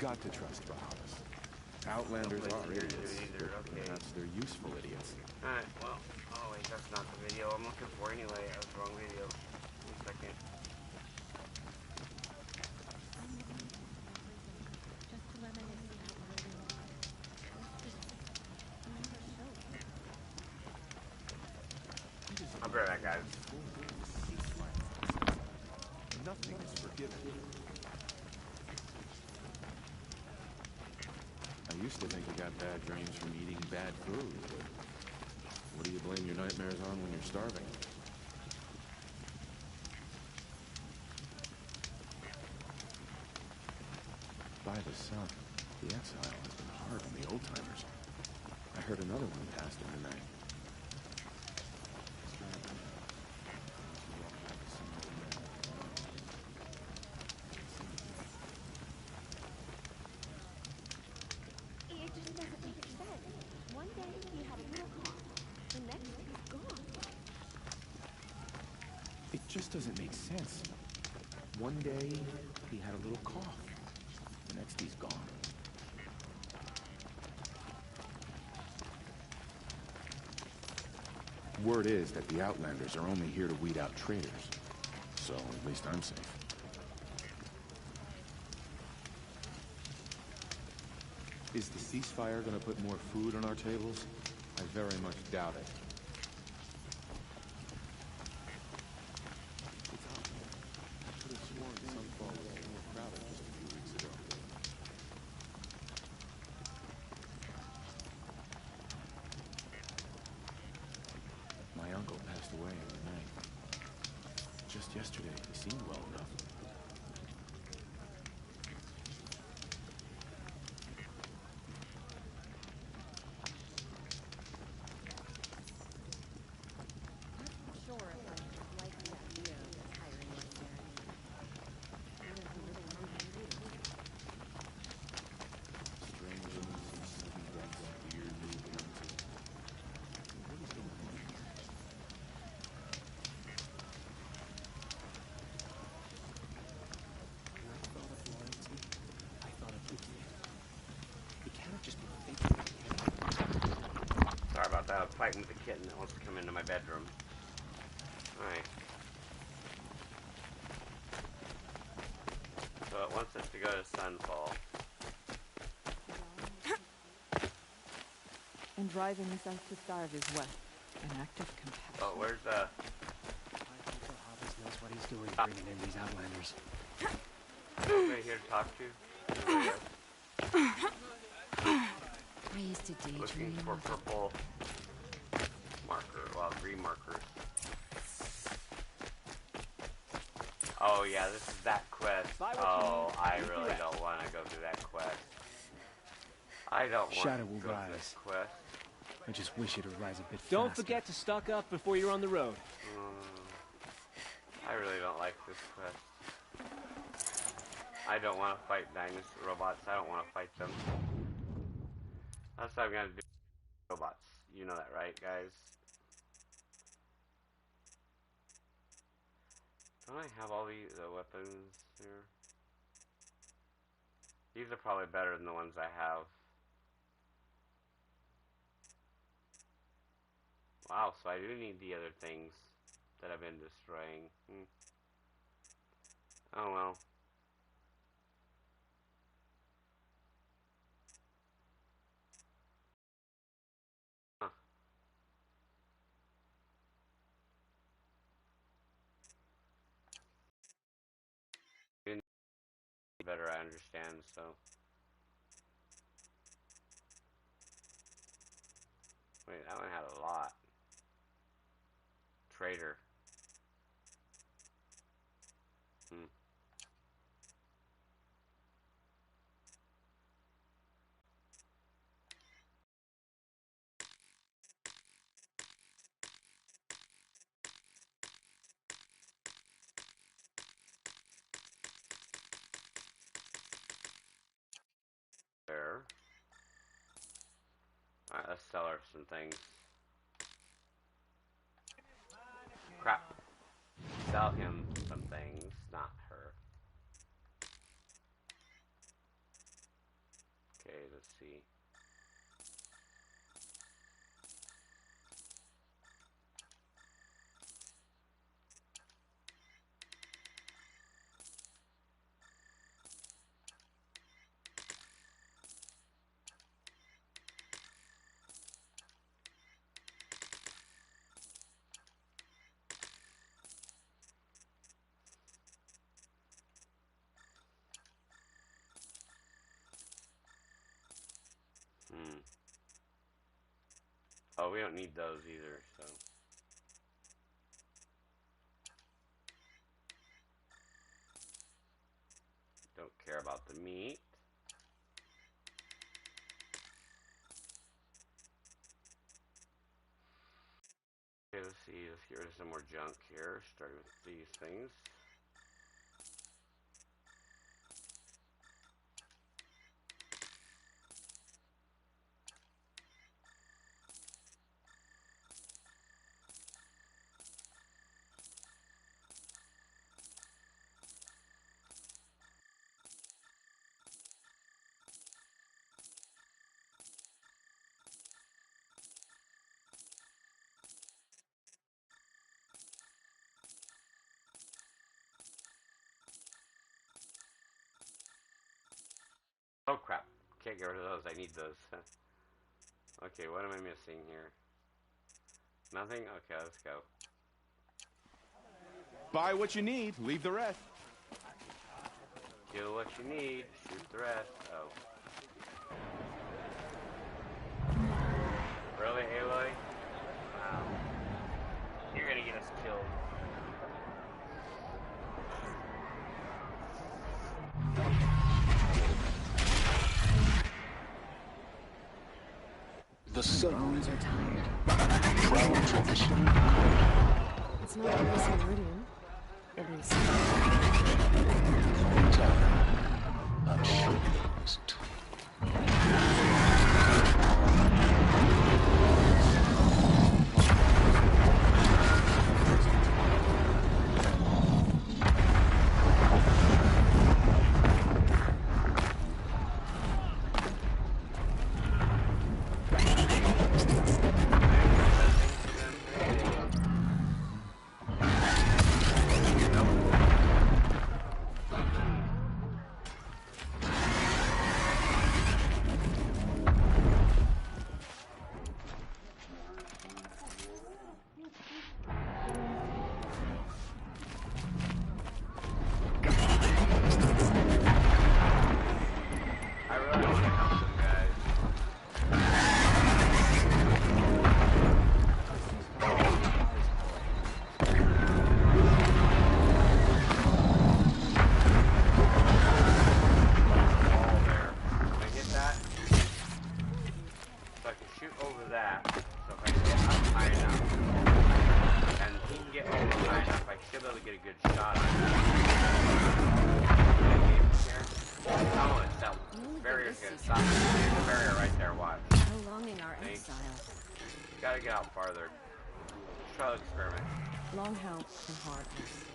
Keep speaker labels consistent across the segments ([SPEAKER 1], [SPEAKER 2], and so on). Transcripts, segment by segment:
[SPEAKER 1] got to trust Bahamas. Outlanders are idiots, but perhaps they're useful idiots.
[SPEAKER 2] Alright, well, oh wait, that's not the video I'm looking for anyway. That was the wrong video. One second. I'll be right back, guys.
[SPEAKER 1] Nothing is forgiven. I used to think you got bad dreams from eating bad food, but what do you blame your nightmares on when you're starving? By the sun, the exile has been hard on the old-timers. I heard another one passed in the night. It just doesn't make sense. One day, he had a little cough. The next, he's gone. Word is that the Outlanders are only here to weed out traitors. So, at least I'm safe. Is the ceasefire gonna put more food on our tables? I very much doubt it. My uncle passed away in the night. Just yesterday, he seemed well enough.
[SPEAKER 2] Sorry about that. I was fighting with the kitten that wants to come into my bedroom. Alright. So it wants us to go to Sunfall.
[SPEAKER 3] And driving us out to starve is what? An act of compassion.
[SPEAKER 2] Oh, where's the...
[SPEAKER 4] Hobbs knows what he's doing bringing in these Outlanders.
[SPEAKER 2] Anybody here to talk to?
[SPEAKER 5] I used to daydream.
[SPEAKER 2] Looking for purple marker, well, green markers. Oh yeah, this is that quest. Oh, I really don't want to go through that quest. I don't want
[SPEAKER 4] Shadow
[SPEAKER 2] to
[SPEAKER 4] will
[SPEAKER 2] go through
[SPEAKER 4] rise.
[SPEAKER 2] this quest.
[SPEAKER 4] I just wish it'd rise a bit faster.
[SPEAKER 6] Don't forget to stock up before you're on the road.
[SPEAKER 2] I really don't like this quest. I don't want to fight dinosaur robots. I don't want to fight them. That's what I'm gonna do. Robots. You know that, right, guys? Don't I have all the weapons here? These are probably better than the ones I have. Wow, so I do need the other things that I've been destroying. Oh well. Huh. Better, I understand, so. Wait, that one had a lot. Traitor. There. Alright, let's sell her some things. Crap. Sell him some things, not her. Okay, let's see. Oh, we don't need those either, so. Don't care about the meat. Okay, let's see. Let's get rid of some more junk here, starting with these things. Oh crap, can't get rid of those, I need those. Okay, what am I missing here? Nothing? Okay, let's go.
[SPEAKER 1] Buy what you need, leave the rest.
[SPEAKER 2] Kill what you need, shoot the rest. Oh. Really, Aloy? Wow. You're gonna get us killed.
[SPEAKER 5] The bones are tired. It's not always meridian. At least.
[SPEAKER 7] I'm sure it was too.
[SPEAKER 2] Gotta get out farther. Let's try the experiment.
[SPEAKER 3] Long help and hard rest.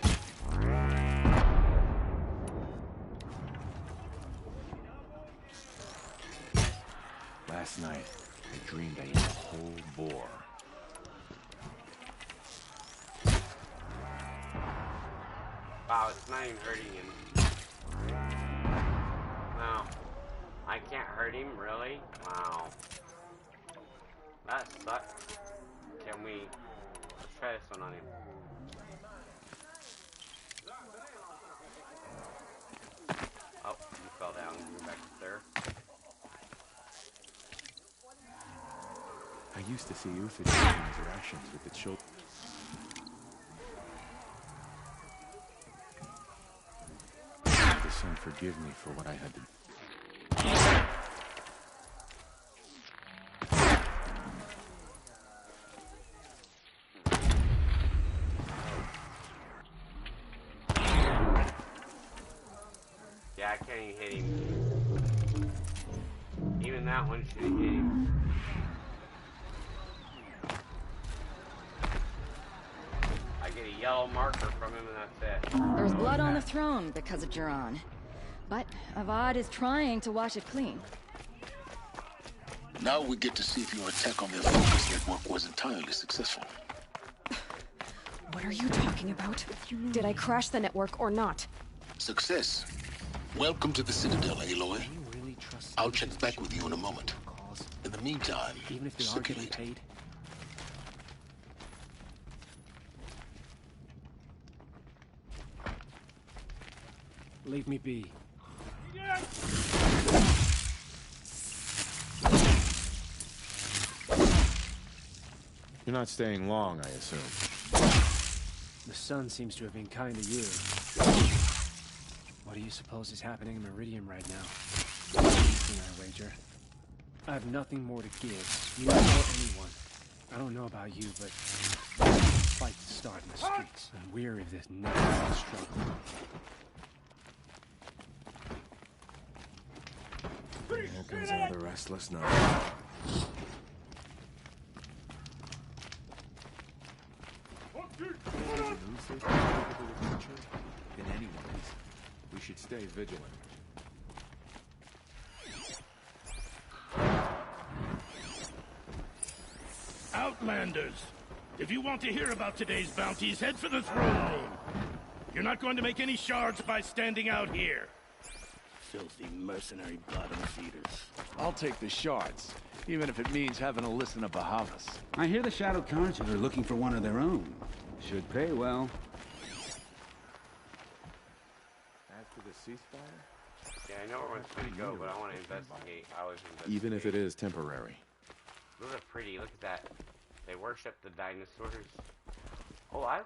[SPEAKER 1] Last night, I dreamed I ate a whole boar.
[SPEAKER 2] Wow, it's not even hurting him. No. I can't hurt him, really? Wow. That sucks. Can we... Let's try this one on him. Oh, he fell down. Go back up there.
[SPEAKER 1] I used to see Uthid's interactions with the children. The son forgive me for what I had to do.
[SPEAKER 2] Yeah, I can't even hit him. Even that one should have hit him. I get a yellow marker from him and that's it.
[SPEAKER 5] There's blood on the throne because of Jiran. But Avad is trying to wash it clean.
[SPEAKER 7] Now we get to see if your attack on their focus network was entirely successful.
[SPEAKER 5] What are you talking about? Did I crash the network or not?
[SPEAKER 7] Success. Welcome to the Citadel, Aloy.
[SPEAKER 4] Do you really trust
[SPEAKER 7] I'll check
[SPEAKER 4] citizens
[SPEAKER 7] back
[SPEAKER 4] to
[SPEAKER 7] with you in a moment.
[SPEAKER 4] calls,
[SPEAKER 7] In the meantime,
[SPEAKER 4] even if they are getting
[SPEAKER 7] circulate.
[SPEAKER 4] paid? Leave me be.
[SPEAKER 1] You're not staying long, I assume.
[SPEAKER 4] The sun seems to have been kind to you. What do you suppose is happening in Meridian right now? Anything, I wager. I have nothing more to give, you or anyone. I don't know about you, but fight to start in the streets. I'm weary of this never-ending struggle.
[SPEAKER 1] Vulcans are the restless night. Than anyone's. We should stay vigilant.
[SPEAKER 8] Outlanders! If you want to hear about today's bounties, head for the throne room. You're not going to make any shards by standing out here. Filthy mercenary bottom feeders.
[SPEAKER 9] I'll take the shards, even if it means having to listen to Bahavas.
[SPEAKER 10] I hear the Shadow Council are looking for one of their own. Should pay well.
[SPEAKER 1] As to the ceasefire?
[SPEAKER 2] Yeah, I know where we're going to go, but I want to investigate. I always investigate.
[SPEAKER 1] Even if it is temporary.
[SPEAKER 2] Those are pretty. Look at that. They worship the dinosaurs. Oh, I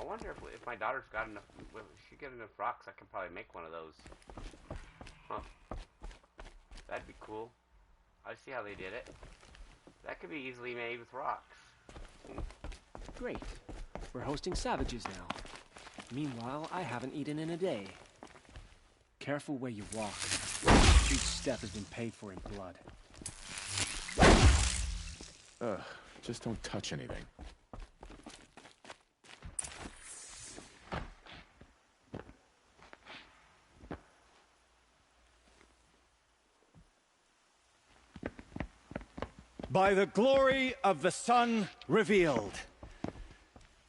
[SPEAKER 2] wonder if my daughter's got enough. If she get enough rocks, I can probably make one of those. Huh. That'd be cool. I see how they did it. That could be easily made with rocks.
[SPEAKER 4] Great. We're hosting savages now. Meanwhile, I haven't eaten in a day. Careful where you walk. Each step has been paid for in blood.
[SPEAKER 1] Ugh, just don't touch anything.
[SPEAKER 10] By the glory of the sun revealed.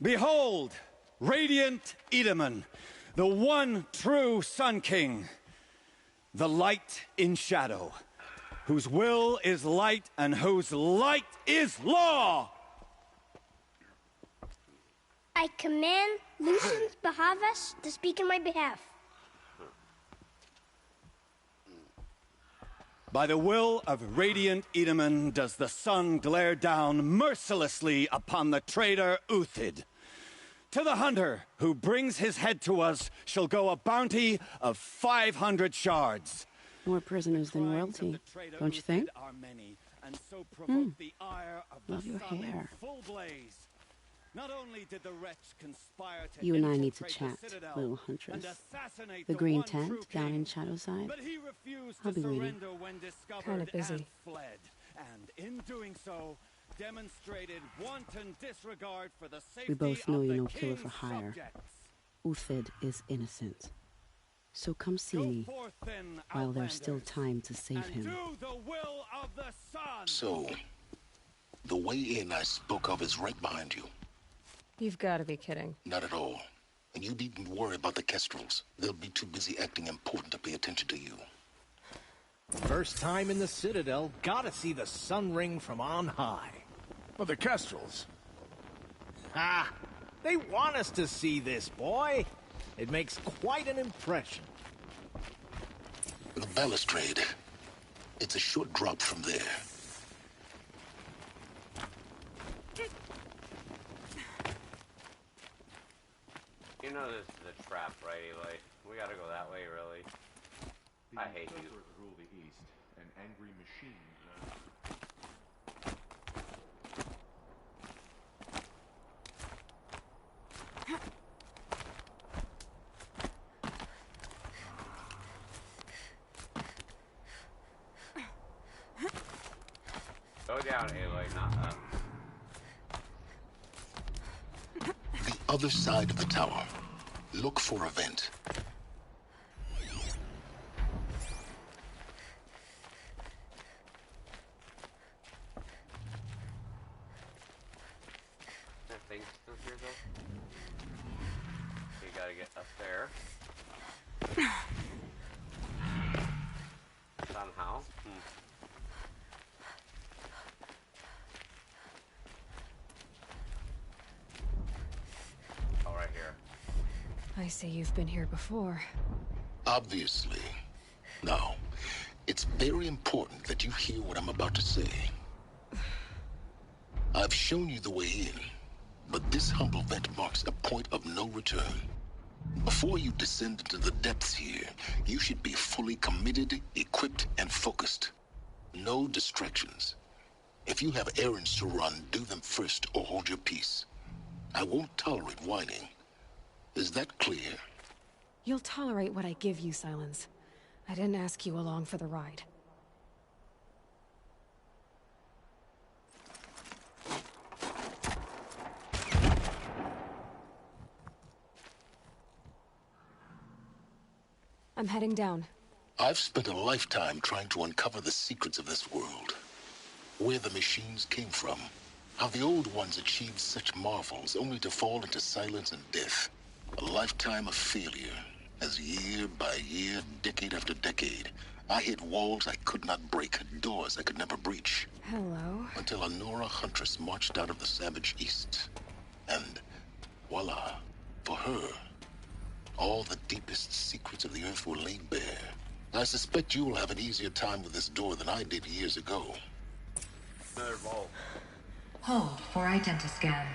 [SPEAKER 10] Behold, radiant Edaman, the one true Sun King, the light in shadow, whose will is light and whose light is law!
[SPEAKER 11] I command Lucius Bahavas to speak in my behalf.
[SPEAKER 10] By the will of radiant Edaman does the sun glare down mercilessly upon the traitor Uthid. To the hunter who brings his head to us shall go a bounty of 500 shards.
[SPEAKER 5] More prisoners than royalty, don't you think? Love your hair.
[SPEAKER 10] Not only did the wretch conspire to
[SPEAKER 5] You and I need to chat, little huntress. The green tent down in Shadowside.
[SPEAKER 10] but he refused
[SPEAKER 5] I'll
[SPEAKER 10] to
[SPEAKER 5] be waiting.
[SPEAKER 10] surrender when discovered
[SPEAKER 5] Kinda busy.
[SPEAKER 10] and fled. And in doing so, demonstrated wanton disregard for the safety
[SPEAKER 5] We both know
[SPEAKER 10] of
[SPEAKER 5] you're
[SPEAKER 10] the
[SPEAKER 5] no killer for
[SPEAKER 10] king's
[SPEAKER 5] hire.
[SPEAKER 10] subjects.
[SPEAKER 5] Uthid is innocent. So come see
[SPEAKER 10] Go
[SPEAKER 5] me
[SPEAKER 10] forth then,
[SPEAKER 5] while there's still
[SPEAKER 10] Outlanders,
[SPEAKER 5] time to save
[SPEAKER 10] and
[SPEAKER 5] him.
[SPEAKER 10] do the will of the sun.
[SPEAKER 7] So, the way in I spoke of is right behind you.
[SPEAKER 5] You've got to be kidding.
[SPEAKER 7] Not at all. And you needn't worry about the Kestrels. They'll be too busy acting important to pay attention to you.
[SPEAKER 12] First time in the Citadel, gotta see the sun ring from on high.
[SPEAKER 9] But the Kestrels.
[SPEAKER 12] Ah, they want us to see this, boy. It makes quite an impression.
[SPEAKER 7] The balustrade. It's a short drop from there.
[SPEAKER 2] You know this is a trap, right, Eli? We gotta go that way, really. I hate you.
[SPEAKER 1] Rule the East, an angry machine.
[SPEAKER 2] Go down, Aloy, not up.
[SPEAKER 7] The other side of the tower. Look for a vent.
[SPEAKER 2] there. Somehow. Oh, right here.
[SPEAKER 5] I see you've been here before.
[SPEAKER 7] Obviously. Now, it's very important that you hear what I'm about to say. I've shown you the way in, but this humble vent marks a point of no return. Before you descend into the depths here, you should be fully committed, equipped, and focused. No distractions. If you have errands to run, do them first or hold your peace. I won't tolerate whining. Is that clear?
[SPEAKER 5] You'll tolerate what I give you, Silence. I didn't ask you along for the ride. I'm heading down.
[SPEAKER 7] I've spent a lifetime trying to uncover the secrets of this world. Where the machines came from. How the old ones achieved such marvels only to fall into silence and death. A lifetime of failure. As year by year, decade after decade, I hit walls I could not break, doors I could never breach.
[SPEAKER 5] Hello?
[SPEAKER 7] Until a Nora huntress marched out of the savage east. And voila, for her, all the deepest secrets of the earth were laid bare. I suspect you will have an easier time with this door than I did years ago.
[SPEAKER 2] Another ball.
[SPEAKER 13] Hold for identiscan.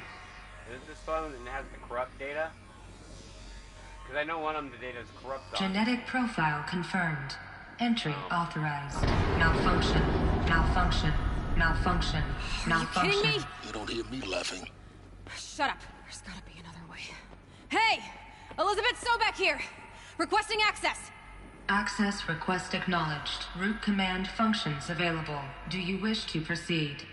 [SPEAKER 2] Is this one that has the corrupt data? Because I know one of them, the data is corrupt on.
[SPEAKER 13] Genetic profile confirmed. Entry authorized. Malfunction. Malfunction. Malfunction. Malfunction.
[SPEAKER 5] Are you kidding me?
[SPEAKER 7] You don't hear me laughing.
[SPEAKER 5] Shut up. There's gotta be another way. Hey! Elizabeth Sobek here! Requesting access!
[SPEAKER 13] Access request acknowledged. Root command functions available. Do you wish to proceed?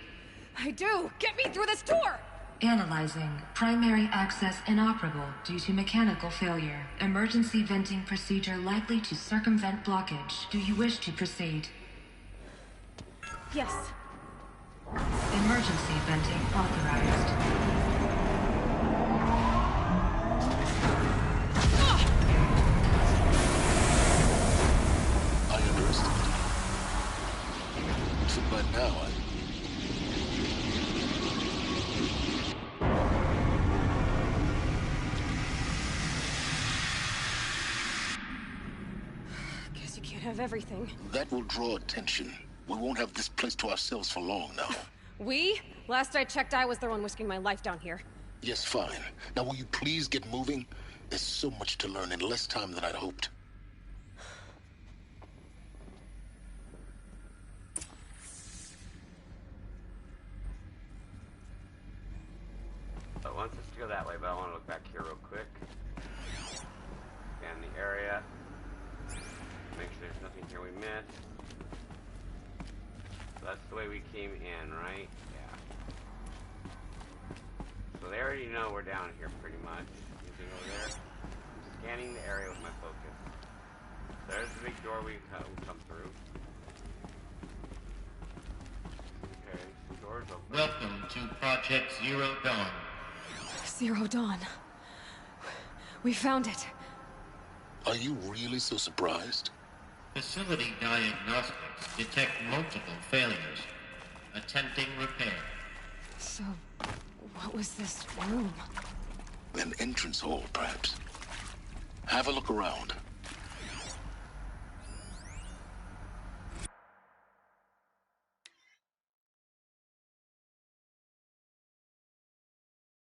[SPEAKER 5] I do! Get me through this door!
[SPEAKER 13] Analyzing. Primary access inoperable due to mechanical failure. Emergency venting procedure likely to circumvent blockage. Do you wish to proceed?
[SPEAKER 5] Yes.
[SPEAKER 13] Emergency venting authorized.
[SPEAKER 7] By now,
[SPEAKER 5] Guess you can't have everything.
[SPEAKER 7] That will draw attention. We won't have this place to ourselves for long now.
[SPEAKER 5] We? Last I checked, I was the one risking my life down here.
[SPEAKER 7] Yes, fine. Now will you please get moving? There's so much to learn in less time than I'd hoped.
[SPEAKER 2] It wants us to go that way, but I want to look back here real quick. Scan the area. Make sure there's nothing here we missed. So that's the way we came in, right? Yeah. So they already know we're down here pretty much. Anything over there? I'm scanning the area with my focus. There's the big door we come through. Okay, the door's open.
[SPEAKER 14] Welcome to Project Zero Dawn.
[SPEAKER 5] Zero Dawn. We found it.
[SPEAKER 7] Are you really so surprised?
[SPEAKER 14] Facility diagnostics detect multiple failures. Attempting repair.
[SPEAKER 5] So, what was this room?
[SPEAKER 7] An entrance hall, perhaps. Have a look around.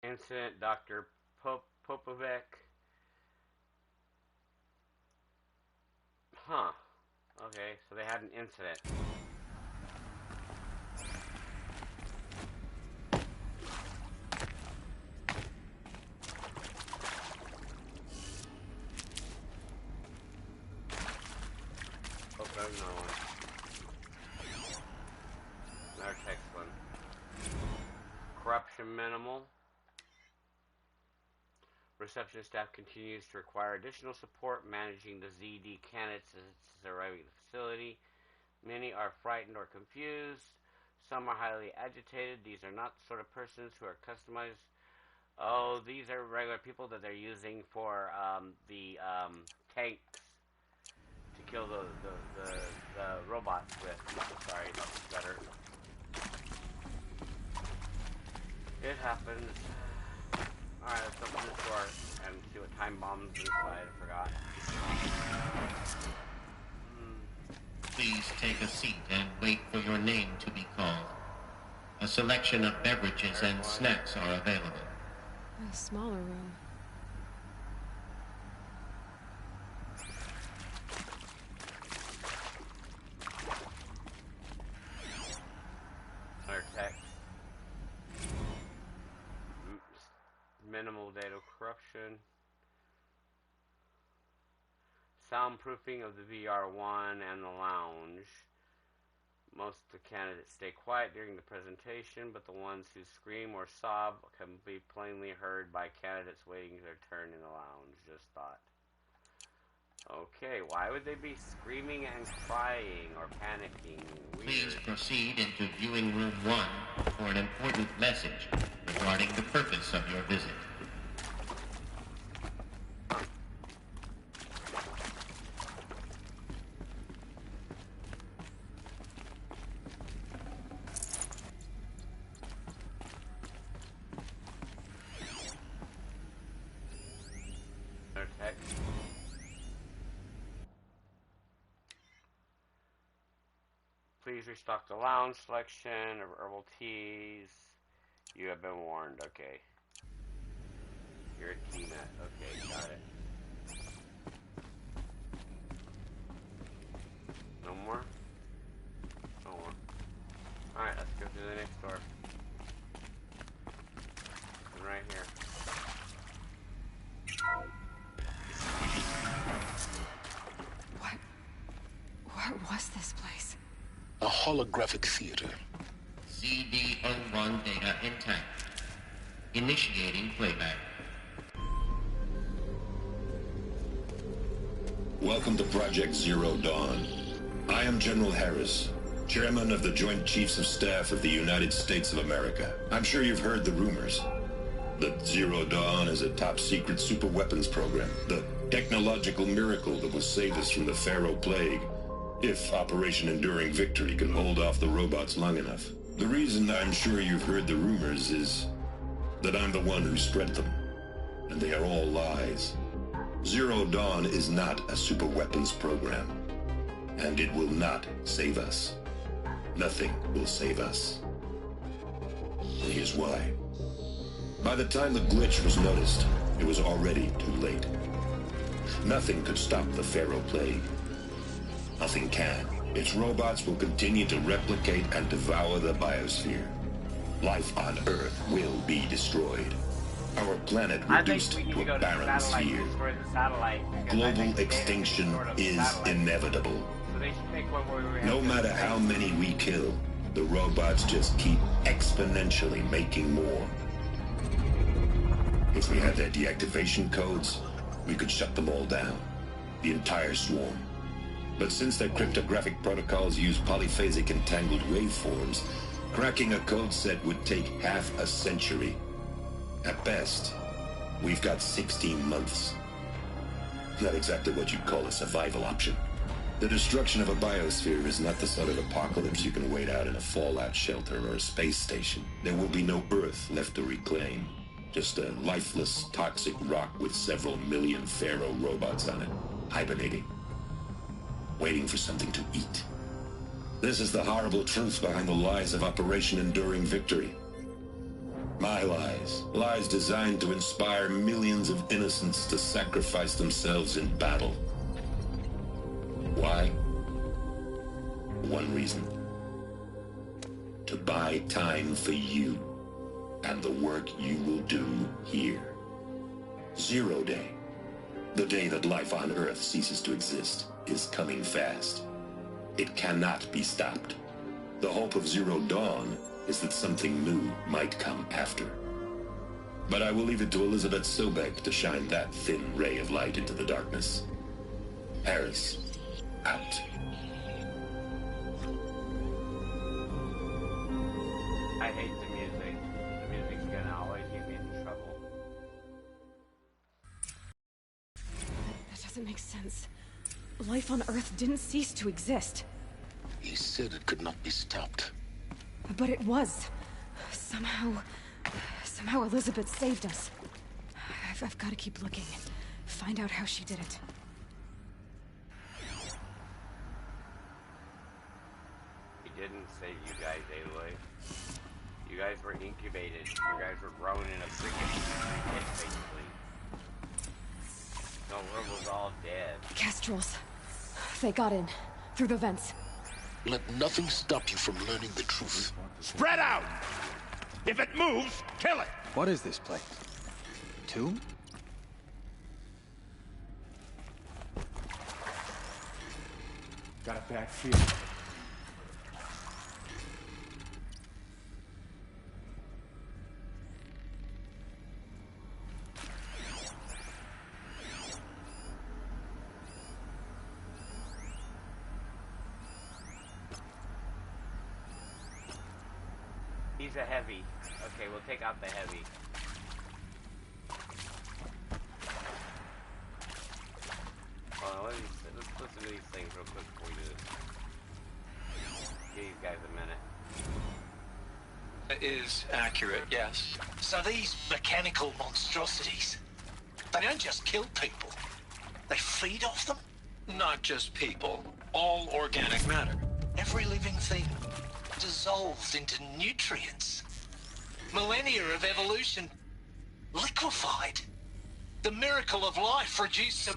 [SPEAKER 2] Incident, Dr. Popovic. Huh. Okay, so they had an incident. Oh, there's another one. Another text one. Corruption minimal. Reception staff continues to require additional support managing the ZD candidates as it's arriving at the facility. Many are frightened or confused. Some are highly agitated. These are not the sort of persons who are customized Oh, these are regular people that they're using for the tanks to kill the robots with. Sorry, that's better. It happens. Alright, let's open this door and see what time bombs inside. I forgot.
[SPEAKER 14] Please take a seat and wait for your name to be called. A selection of beverages and snacks are available.
[SPEAKER 5] A smaller room.
[SPEAKER 2] Our text. Minimal data corruption. Soundproofing of the VR1 and the lounge. Most of the candidates stay quiet during the presentation, but the ones who scream or sob can be plainly heard by candidates waiting their turn in the lounge. Just thought. Okay, why would they be screaming and crying or panicking? Weird.
[SPEAKER 14] Please proceed into viewing room 1 for an important message regarding the purpose of your visit.
[SPEAKER 2] Please restock the lounge selection of herbal teas. You have been warned. Okay. You're a tea nut. Okay, got it. No more? No more. Alright, let's go to the next door. And right here.
[SPEAKER 5] What was this place?
[SPEAKER 7] A holographic theater.
[SPEAKER 14] CD01 data intact. Initiating playback.
[SPEAKER 15] Welcome to Project Zero Dawn. I am General Harris, Chairman of the Joint Chiefs of Staff of the United States of America. I'm sure you've heard the rumors that Zero Dawn is a top-secret superweapons program, the technological miracle that will save us from the Pharaoh Plague, if Operation Enduring Victory can hold off the robots long enough. The reason I'm sure you've heard the rumors is that I'm the one who spread them, and they are all lies. Zero Dawn is not a superweapons program, and it will not save us. Nothing will save us. And here's why. By the time the glitch was noticed, it was already too late. Nothing could stop the Pharaoh Plague. Nothing can. Its robots will continue to replicate and devour the biosphere. Life on Earth will be destroyed. Our planet reduced to a barren sphere. Global extinction is inevitable. No matter how many we kill, the robots just keep exponentially making more. If we had their deactivation codes, we could shut them all down. The entire swarm. But since their cryptographic protocols use polyphasic entangled waveforms, cracking a code set would take half a century. At best, we've got 16 months. Not exactly what you'd call a survival option. The destruction of a biosphere is not the sort of apocalypse you can wait out in a fallout shelter or a space station. There will be no Earth left to reclaim. Just a lifeless, toxic rock with several million Pharaoh robots on it, hibernating. Waiting for something to eat. This is the horrible truth behind the lies of Operation Enduring Victory. My lies. Lies designed to inspire millions of innocents to sacrifice themselves in battle. Why? One reason. To buy time for you and the work you will do here. Zero Day. The day that life on Earth ceases to exist is coming fast. It cannot be stopped. The hope of Zero Dawn is that something new might come after. But I will leave it to Elizabeth Sobek to shine that thin ray of light into the darkness. Harris, out.
[SPEAKER 2] I hate the music. The music's gonna always get me into trouble.
[SPEAKER 5] doesn't make sense. Life on Earth didn't cease to exist.
[SPEAKER 7] He said it could not be stopped.
[SPEAKER 5] But it was. Somehow Elizabeth saved us. I've got to keep looking. Find out how she did it.
[SPEAKER 2] He didn't save you guys, Aloy. You guys were incubated. You guys were grown in a freaking pit, basically. The world was all dead.
[SPEAKER 5] Kestrels. They got in. Through the vents.
[SPEAKER 7] Let nothing stop you from learning the truth.
[SPEAKER 8] Spread out! If it moves, kill it!
[SPEAKER 9] What is this place? Tomb?
[SPEAKER 1] Got a bad feeling.
[SPEAKER 2] He's a heavy. Okay, we'll take out the heavy. Hold on, let's listen to these things real quick before we do this. Give these guys a minute.
[SPEAKER 16] It is accurate, yes.
[SPEAKER 17] So these mechanical monstrosities, they don't just kill people. They feed off them?
[SPEAKER 16] Not just people. All organic matter.
[SPEAKER 17] Every living thing dissolved into nutrients. Millennia of evolution liquefied. The miracle of life reduced to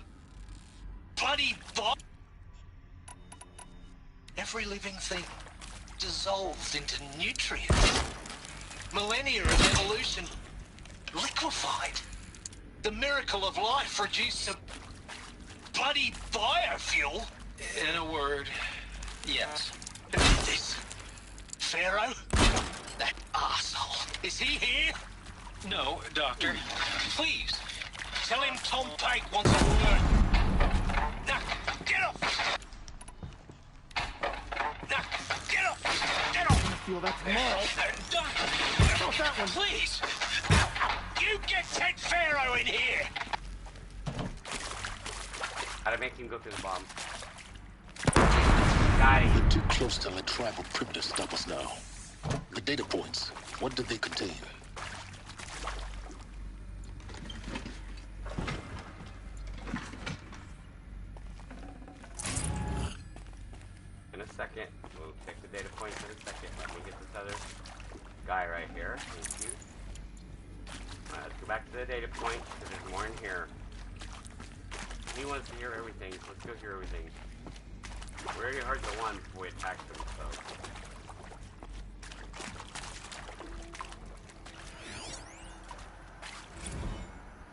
[SPEAKER 17] bloody every living thing dissolved into nutrients. Millennia of evolution liquefied. The miracle of life reduced to bloody biofuel.
[SPEAKER 16] In a word, yes.
[SPEAKER 17] Who did this? Pharaoh? That arsehole. Is he here?
[SPEAKER 16] No, Doctor.
[SPEAKER 17] Please, tell him Tom Pate wants a word. Now, get off! Now, get off! Get off!
[SPEAKER 1] I feel that tomorrow.
[SPEAKER 17] Doctor, please! You get Ted Pharaoh in here!
[SPEAKER 2] How'd I make him go through the bomb? Got him.
[SPEAKER 7] We're too close to let tribal primitives stop us now. The data points, what did they contain?
[SPEAKER 2] In a second. We'll check the data points in a second. Let me get this other guy right here. Thank you. Alright, let's go back to the data point, because there's more in here. He wants to hear everything. Let's go hear everything. We already heard the one before we attacked them, so.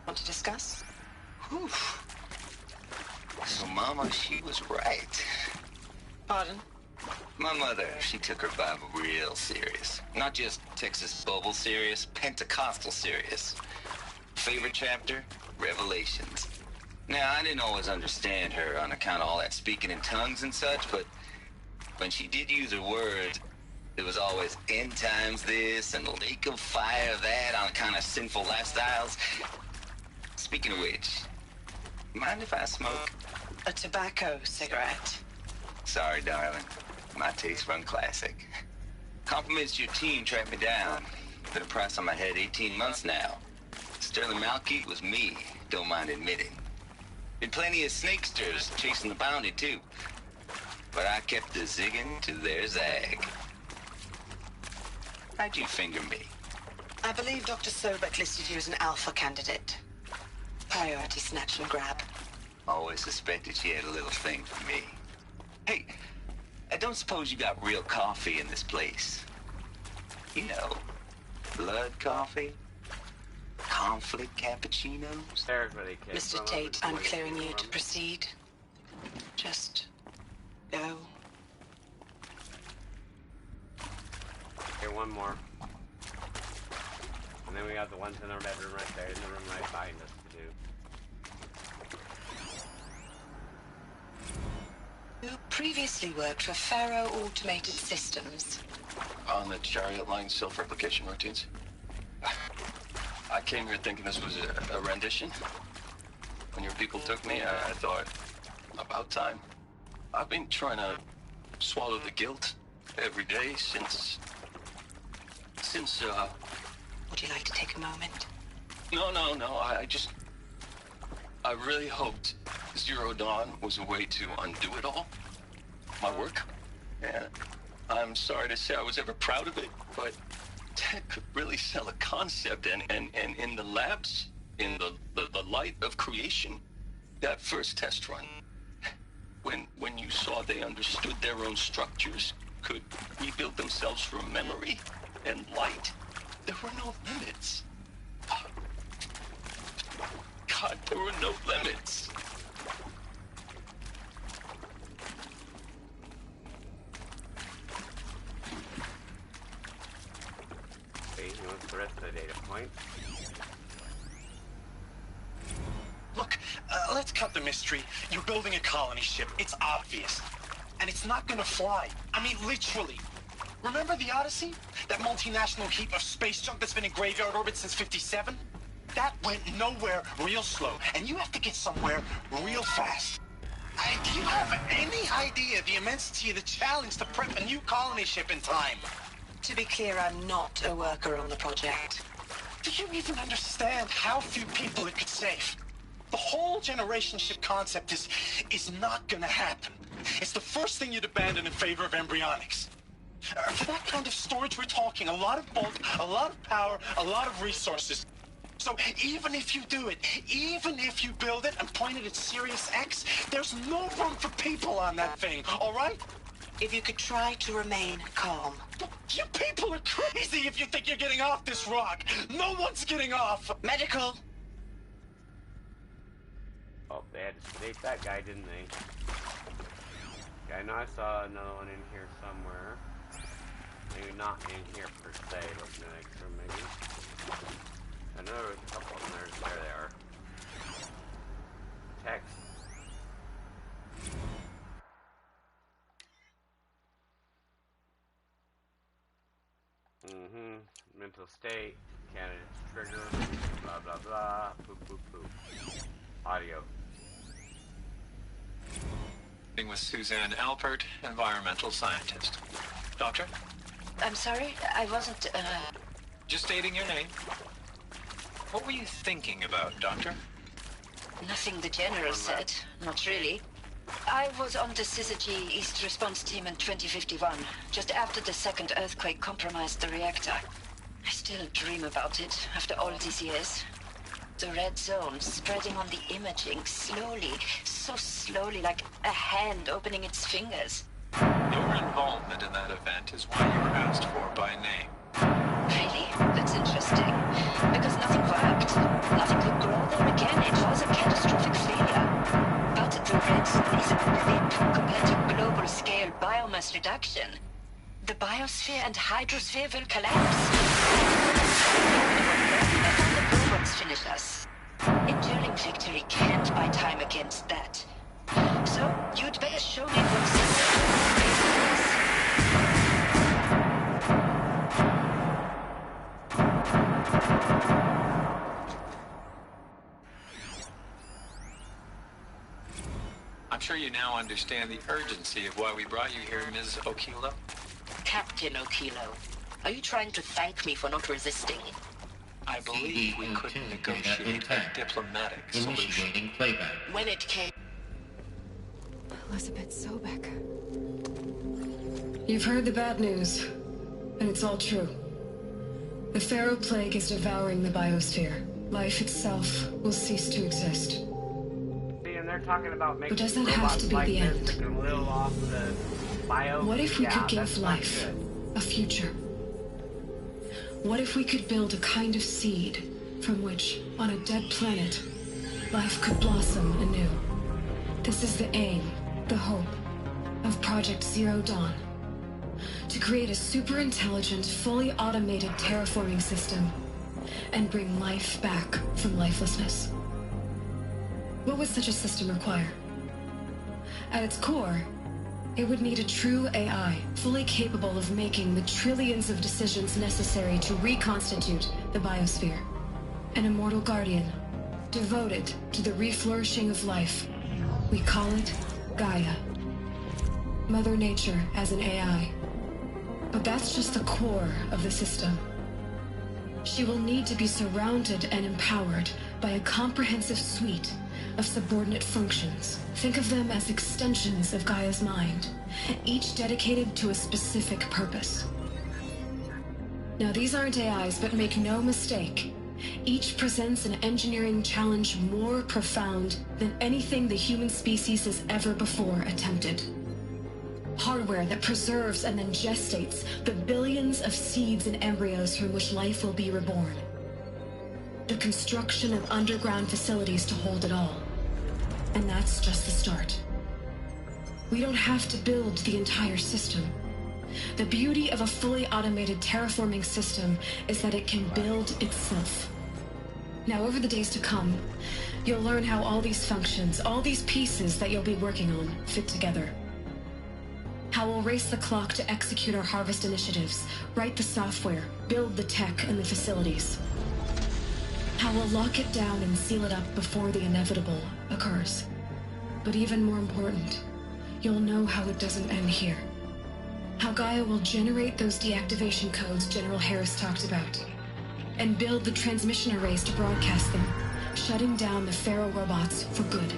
[SPEAKER 18] Want to discuss?
[SPEAKER 17] Whew. So, Mama, she was right.
[SPEAKER 18] Pardon?
[SPEAKER 17] My mother, she took her Bible real serious. Not just Texas Bible serious, Pentecostal serious. Favorite chapter? Revelations. Now, I didn't always understand her on account of all that speaking in tongues and such, but when she did use her words, it was always end times this and lake of fire that on account of sinful lifestyles. Speaking of which, mind if I smoke?
[SPEAKER 18] A tobacco cigarette.
[SPEAKER 17] Sorry, darling. My taste run classic. Compliments to your team tracked me down. Been a price on my head 18 months now. Sterling Malkeet was me, don't mind admitting. Been plenty of snakesters chasing the bounty, too. But I kept the zigging to their zag. How'd you finger me?
[SPEAKER 18] I believe Dr. Sobek listed you as an alpha candidate. Priority snatch and grab.
[SPEAKER 17] Always suspected she had a little thing for me. Hey, I don't suppose you got real coffee in this place. You know, blood coffee? Conflict cappuccinos?
[SPEAKER 18] Mr. Tate, I'm clearing you to proceed. Just go.
[SPEAKER 2] Okay, one more. And then we got the ones in our bedroom right there, in the room right behind us to do.
[SPEAKER 18] You previously worked for Faro Automated Systems.
[SPEAKER 16] On the chariot line self-replication routines? I came here thinking this was a rendition. When your people took me, I thought, about time. I've been trying to swallow the guilt every day since,
[SPEAKER 18] Would you like to take a moment?
[SPEAKER 16] No, I really hoped Zero Dawn was a way to undo it all. My work. And I'm sorry to say I was ever proud of it, but Ted could really sell a concept, and in the labs, in the light of creation, that first test run, when you saw they understood their own structures, could rebuild themselves from memory and light, there were no limits. God, there were no limits.
[SPEAKER 2] Okay, what's the rest of the data point?
[SPEAKER 19] Look, let's cut the mystery. You're building a colony ship. It's obvious. And it's not gonna fly. I mean, literally. Remember the Odyssey? That multinational heap of space junk that's been in graveyard orbit since '57? That went nowhere real slow. And you have to get somewhere real fast. Do you have any idea the immensity of the challenge to prep a new colony ship in time?
[SPEAKER 18] To be clear, I'm not a worker on the project.
[SPEAKER 19] Do you even understand how few people it could save? The whole generation ship concept is not gonna happen. It's the first thing you'd abandon in favor of embryonics. For that kind of storage, we're talking a lot of bulk, a lot of power, a lot of resources. So even if you do it, even if you build it and point it at Sirius X, there's no room for people on that thing, all right?
[SPEAKER 18] If you could try to remain calm.
[SPEAKER 19] You people are crazy if you think you're getting off this rock. No one's getting off.
[SPEAKER 18] Medical.
[SPEAKER 2] Oh, they had to sedate that guy, didn't they? Yeah, I know I saw another one in here somewhere. Maybe not in here per se, but in the next room maybe. I know there was a couple of them there. There they are. Text. Mental state, candidate's trigger, blah blah blah, poop poop poop. Audio.
[SPEAKER 16] With Suzanne Alpert, environmental scientist. Doctor?
[SPEAKER 18] I'm sorry, I wasn't,
[SPEAKER 16] Just stating your name. What were you thinking about, Doctor?
[SPEAKER 18] Nothing the General said. Not really. I was on the Syzygy East Response Team in 2051, just after the second earthquake compromised the reactor. I still dream about it, after all these years. The red zone spreading on the imaging, slowly, so slowly, like a hand opening its fingers.
[SPEAKER 16] Your involvement in that event is why you were asked for by name.
[SPEAKER 18] Really? That's interesting. Because nothing worked. Nothing could grow there again. It was a catastrophic failure. But the red zone is a blip compared to global-scale biomass reduction. The biosphere and hydrosphere will collapse. The robots finish us. Enduring victory can't buy time against that. So, you'd better show me what's
[SPEAKER 16] I'm sure you now understand the urgency of why we brought you here, Ms. Okilo.
[SPEAKER 18] Captain Okilo, are you trying to thank me for not resisting?
[SPEAKER 16] I believe we could negotiate a diplomatic solution.
[SPEAKER 18] When it came...
[SPEAKER 5] Elizabeth Sobek.
[SPEAKER 20] You've heard the bad news, and it's all true. The Pharaoh Plague is devouring the biosphere. Life itself will cease to exist.
[SPEAKER 2] See, and they're talking about making
[SPEAKER 20] But does that have
[SPEAKER 2] robots
[SPEAKER 20] to be
[SPEAKER 2] like
[SPEAKER 20] the
[SPEAKER 2] this
[SPEAKER 20] end?
[SPEAKER 2] that can live off the bio.
[SPEAKER 20] What if we
[SPEAKER 2] Yeah,
[SPEAKER 20] could give
[SPEAKER 2] that's not
[SPEAKER 20] life
[SPEAKER 2] good.
[SPEAKER 20] a future? What if we could build a kind of seed from which, on a dead planet, life could blossom anew? This is the aim, the hope, of Project Zero Dawn. To create a super-intelligent, fully automated terraforming system and bring life back from lifelessness. What would such a system require? At its core, it would need a true AI, fully capable of making the trillions of decisions necessary to reconstitute the biosphere. An immortal guardian, devoted to the reflourishing of life. We call it Gaia. Mother Nature as an AI. But that's just the core of the system. She will need to be surrounded and empowered by a comprehensive suite of subordinate functions. Think of them as extensions of Gaia's mind, each dedicated to a specific purpose. Now, these aren't AIs, but make no mistake, each presents an engineering challenge more profound than anything the human species has ever before attempted. Hardware that preserves and then gestates the billions of seeds and embryos from which life will be reborn. The construction of underground facilities to hold it all. And that's just the start. We don't have to build the entire system. The beauty of a fully automated terraforming system is that it can build itself. Now, over the days to come, you'll learn how all these functions, all these pieces that you'll be working on, fit together. How we'll race the clock to execute our harvest initiatives, write the software, build the tech and the facilities. How we'll lock it down and seal it up before the inevitable occurs. But even more important, you'll know how it doesn't end here. How Gaia will generate those deactivation codes General Harris talked about, and build the transmission arrays to broadcast them, shutting down the Pharaoh robots for good.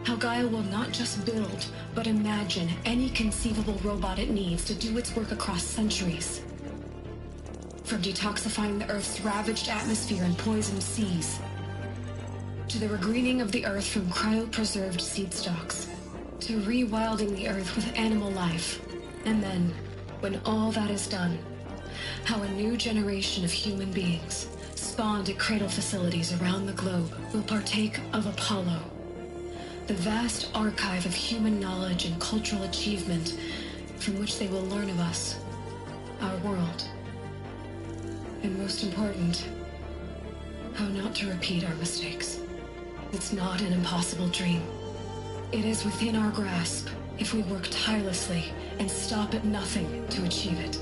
[SPEAKER 20] How Gaia will not just build, but imagine any conceivable robot it needs to do its work across centuries. From detoxifying the Earth's ravaged atmosphere and poisoned seas, to the regreening of the Earth from cryopreserved seed stalks, to rewilding the Earth with animal life. And then, when all that is done, how a new generation of human beings, spawned at cradle facilities around the globe, will partake of Apollo, the vast archive of human knowledge and cultural achievement from which they will learn of us, our world. And most important, how not to repeat our mistakes. It's not an impossible dream. It is within our grasp if we work tirelessly and stop at nothing to achieve it.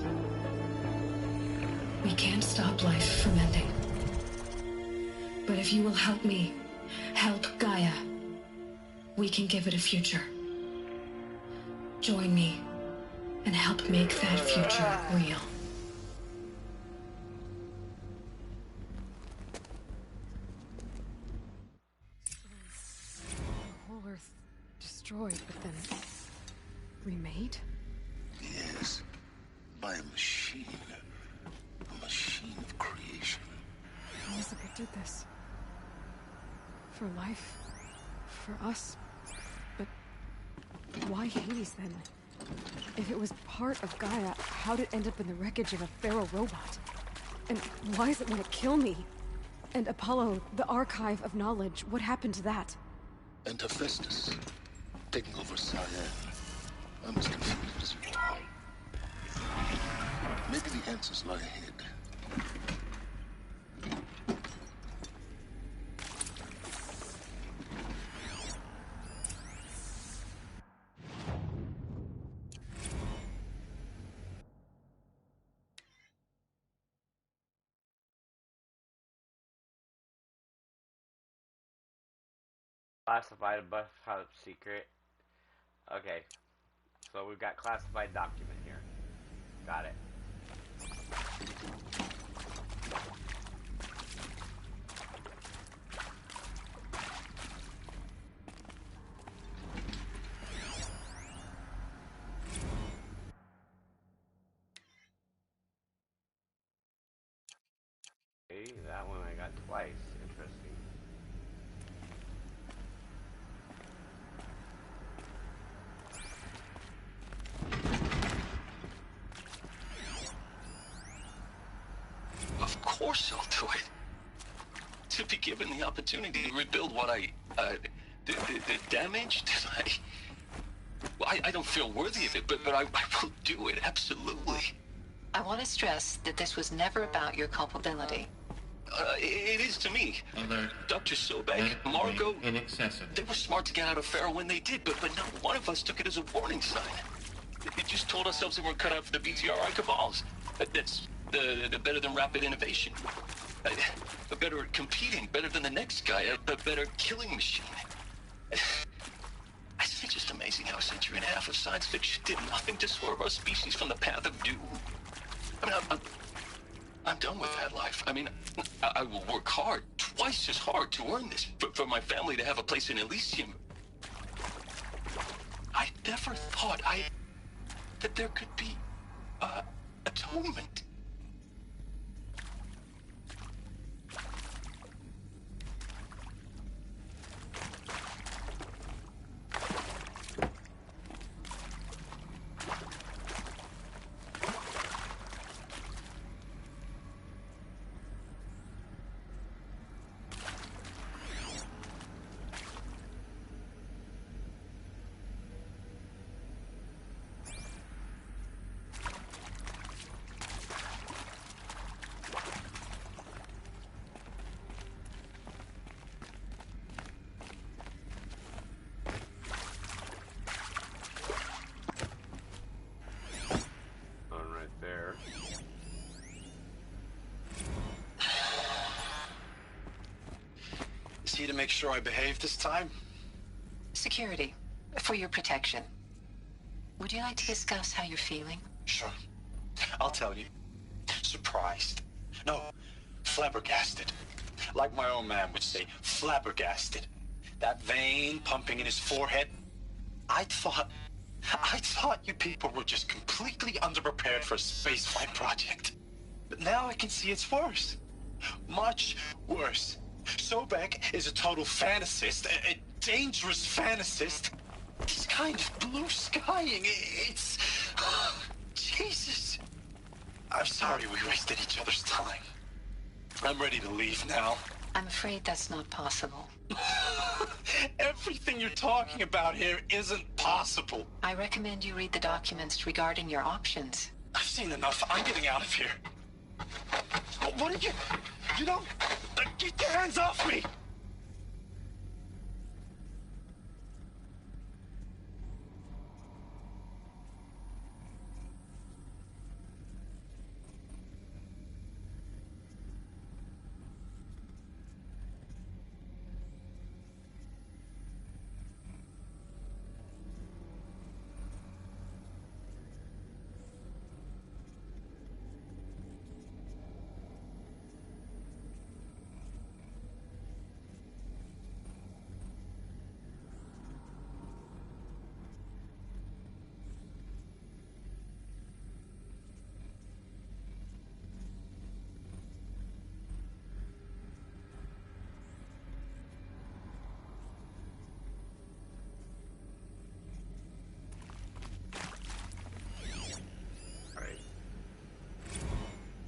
[SPEAKER 20] We can't stop life from ending. But if you will help me, help Gaia, we can give it a future. Join me and help make that future real.
[SPEAKER 5] The whole Earth destroyed, but then remade?
[SPEAKER 7] Yes, by a machine. A machine of creation.
[SPEAKER 5] Elizabeth did this. For life. For us. But why Hades then? If it was part of Gaia, how'd it end up in the wreckage of a Pharaoh robot? And why does it want to kill me? And Apollo, the archive of knowledge, what happened to that?
[SPEAKER 7] And Hephaestus, taking over Cyan. I'm as confused as you are. Maybe the answers lie ahead.
[SPEAKER 2] Classified above top secret. Okay. So we've got classified document here. Got it. Okay, that one I got twice. Interesting.
[SPEAKER 16] Of course I'll do it. To be given the opportunity to rebuild what the damage that I don't feel worthy of it, but I will do it, absolutely.
[SPEAKER 18] I want to stress that this was never about your culpability.
[SPEAKER 16] It is to me.
[SPEAKER 14] Alert.
[SPEAKER 16] Dr. Sobek, Margot,
[SPEAKER 14] Inaccessible.
[SPEAKER 16] they were smart to get out of Pharaoh when they did, but not one of us took it as a warning sign. They just told ourselves they weren't cut out for the BTRI cabals. That's the better than rapid innovation. better at competing, better than the next guy, a better killing machine. It's just amazing how a century and a half of science fiction did nothing to swerve our species from the path of doom. I mean, I'm done with that life. I mean, I will work hard, twice as hard to earn this, for my family to have a place in Elysium. I never thought that there could be, atonement.
[SPEAKER 19] Is he to make sure I behave this time?
[SPEAKER 18] Security, for your protection. Would you like to discuss how you're feeling?
[SPEAKER 19] Sure. I'll tell you. Surprised. No, flabbergasted. Like my own man would say, flabbergasted. That vein pumping in his forehead. I thought you people were just completely underprepared for a spaceflight project. But now I can see it's worse. Much worse. Sobek is a total fantasist, a dangerous fantasist. He's kind of blue skying. It's... Jesus. I'm sorry we wasted each other's time. I'm ready to leave now.
[SPEAKER 18] I'm afraid that's not possible.
[SPEAKER 19] Everything you're talking about here isn't possible.
[SPEAKER 18] I recommend you read the documents regarding your options.
[SPEAKER 19] I've seen enough. I'm getting out of here. What are you... You don't... Get your hands off me!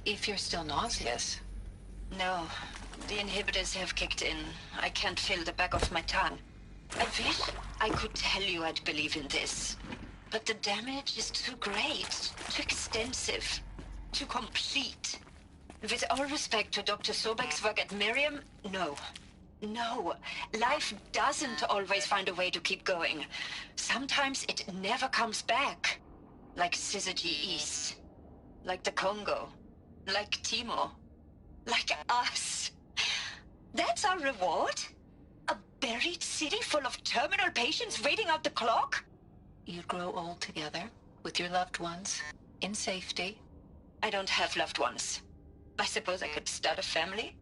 [SPEAKER 18] If you're still nauseous. No, the inhibitors have kicked in. I can't feel the back of my tongue. I wish I could tell you I'd believe in this. But the damage is too great, too extensive, too complete. With all respect to Dr. Sobek's work at Miriam, no. No, life doesn't always find a way to keep going. Sometimes it never comes back. Like Syzygy East. Like the Congo. Like Timo. Like us. That's our reward? A buried city full of terminal patients waiting out the clock? You'd grow old together, with your loved ones, in safety.
[SPEAKER 5] I don't have loved ones. I suppose I could start a family?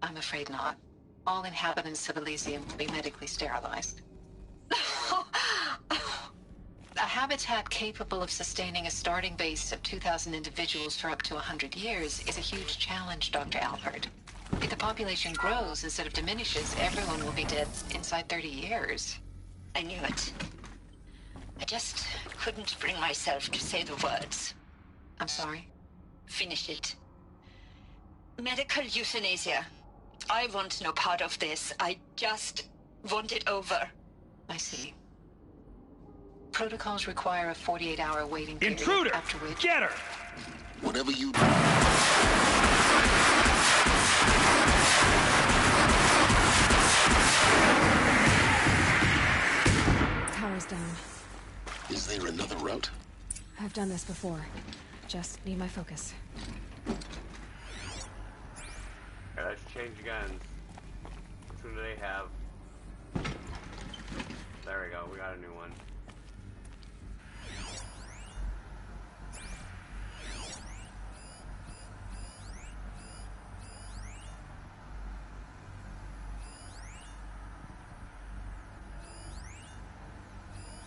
[SPEAKER 18] I'm afraid not. All inhabitants of Elysium will be medically sterilized. A habitat capable of sustaining a starting base of 2,000 individuals for up to 100 years is a huge challenge, Dr. Alford. If the population grows instead of diminishes, everyone will be dead inside 30 years.
[SPEAKER 5] I knew it. I just couldn't bring myself to say the words.
[SPEAKER 18] I'm sorry?
[SPEAKER 5] Finish it. Medical euthanasia. I want no part of this. I just want it over.
[SPEAKER 18] I see. Protocols require a 48-hour waiting period.
[SPEAKER 8] Intruder!
[SPEAKER 18] After which...
[SPEAKER 8] Get her!
[SPEAKER 7] Whatever you do...
[SPEAKER 5] Power's down.
[SPEAKER 7] Is there another route?
[SPEAKER 5] I've done this before. Just need my focus.
[SPEAKER 2] Okay, let's change guns. Which one do they have? There we go, we got a new one.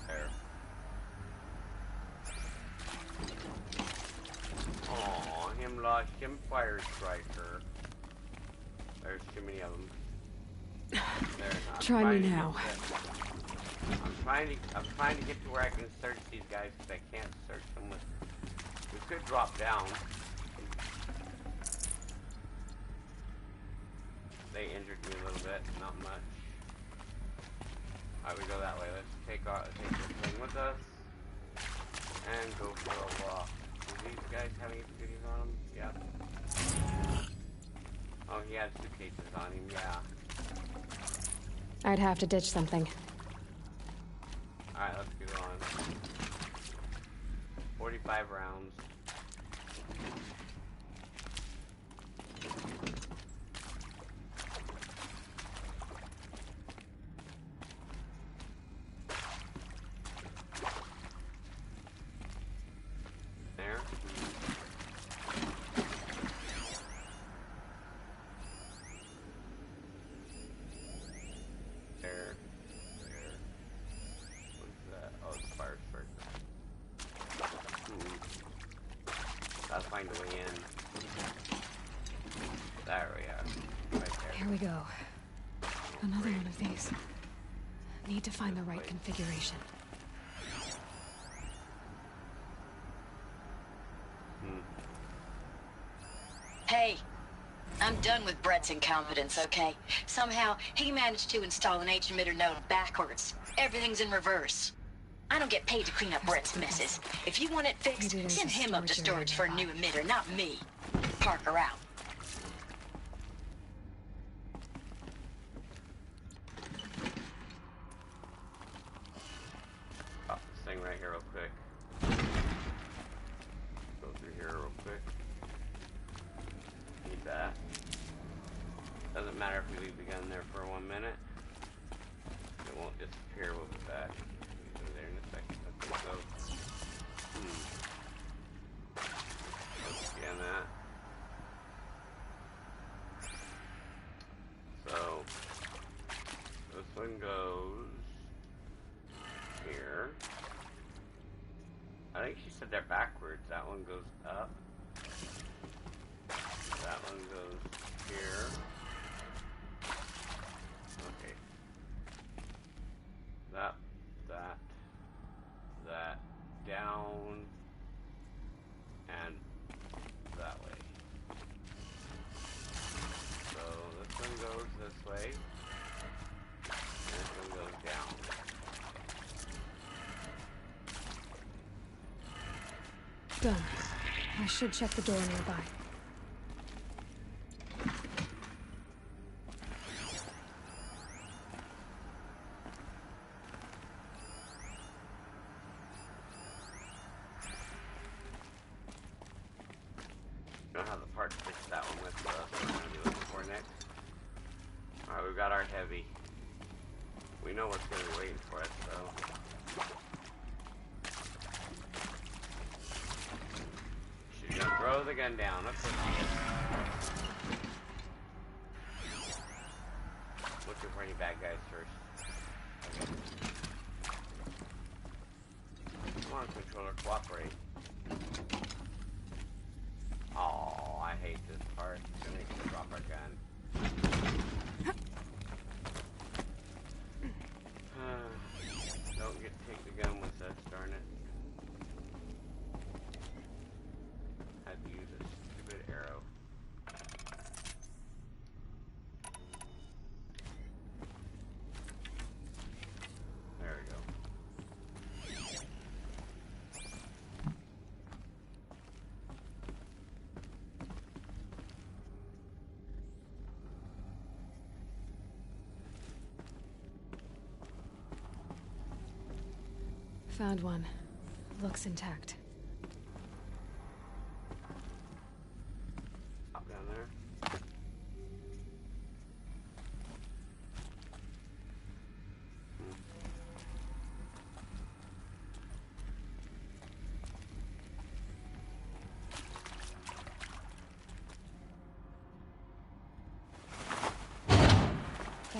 [SPEAKER 2] There. Aw, him lost him fire striker. There's too many of them.
[SPEAKER 5] Try me now.
[SPEAKER 2] I'm trying to get to where I can search these guys because I can't search them with. We could drop down. They injured me a little bit, not much. Alright, we go that way. Let's take this thing with us and go for a walk. Do these guys have any goodies on them? Yep. Oh, he had suitcases on him. Yeah.
[SPEAKER 5] I'd have to ditch something.
[SPEAKER 2] Alright, let's get on. 45 rounds. There. There. What's that? Oh, it's fire striker. Gotta find a way in. There we are. Right there.
[SPEAKER 5] Here we go. Another one of these. Need to find the right configuration.
[SPEAKER 18] Hey, I'm done with Brett's incompetence, okay? Somehow, he managed to install an H-emitter node backwards. Everything's in reverse. I don't get paid to clean up Brett's messes. If you want it fixed, send him up to storage for a new emitter, not me. Parker out.
[SPEAKER 2] Pop this thing right here real quick. Go through here real quick. Need that. Doesn't matter if we leave the gun there for 1 minute. It won't disappear. We'll be back. We'll go there in a second. Okay, so. Let's scan that. So. This one goes here. I think she said they're backwards. That one goes up. That one goes here. Okay. That, down, and that way. So this one goes this way, and this one goes down.
[SPEAKER 5] Done. I should check the door nearby.
[SPEAKER 2] Don't have the parts to fix that one with us. What we're gonna be looking for next. Alright, we've got our heavy. We know what's gonna be waiting for us, so. She's gonna throw the gun down. Of course she is. Looking for any bad guys first. Okay. Come on, controller, cooperate. Oh, I hate this part. It's gonna make me drop our gun. Don't get to take the gun with us, darn it. Had to use a stupid arrow. There we go.
[SPEAKER 5] Found one. Looks intact.
[SPEAKER 2] Hop down there.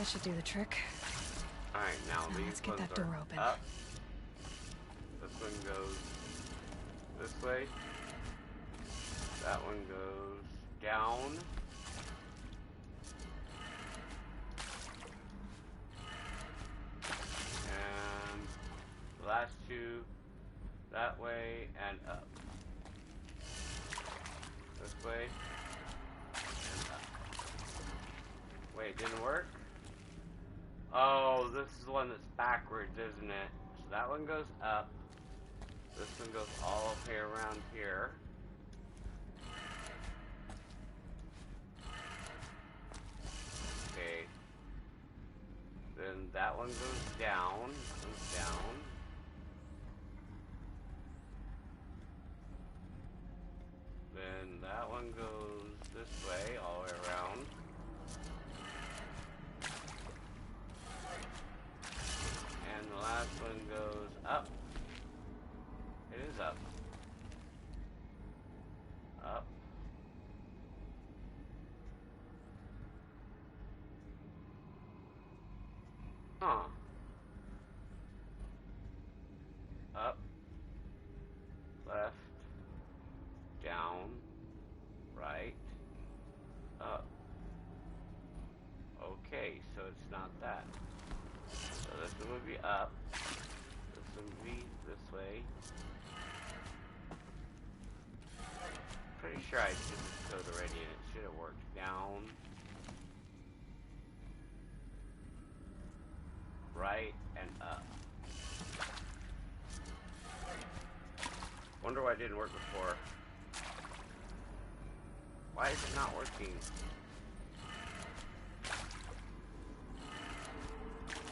[SPEAKER 5] That should do the trick.
[SPEAKER 2] Alright, now
[SPEAKER 5] Now
[SPEAKER 2] these
[SPEAKER 5] let's get
[SPEAKER 2] ones
[SPEAKER 5] that door
[SPEAKER 2] are
[SPEAKER 5] open.
[SPEAKER 2] up. This one goes this way. That one goes down. And the last two that way and up. This way and up. Wait, it didn't work? Oh, this is the one that's backwards, isn't it? So that one goes up. This one goes all up here around here. Okay. Then that one goes down. Goes down. Then that one goes this way, all the way around. And the last one goes up. It is up. Up. Huh. Up. Left. Down. Right. Up. Okay, so it's not that. So this one would be up. This one would be this way. Pretty sure I did this code already and it should have worked. Down. Right and up. Wonder why it didn't work before. Why is it not working?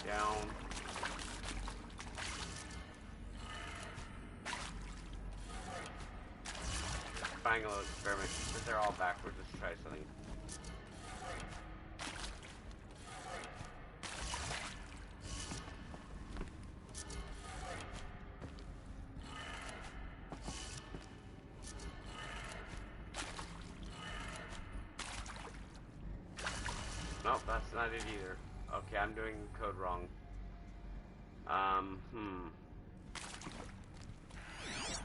[SPEAKER 2] Down. Trying a little experiment, but they're all backwards. Let's try something. Nope, that's not it either. Okay, I'm doing code wrong.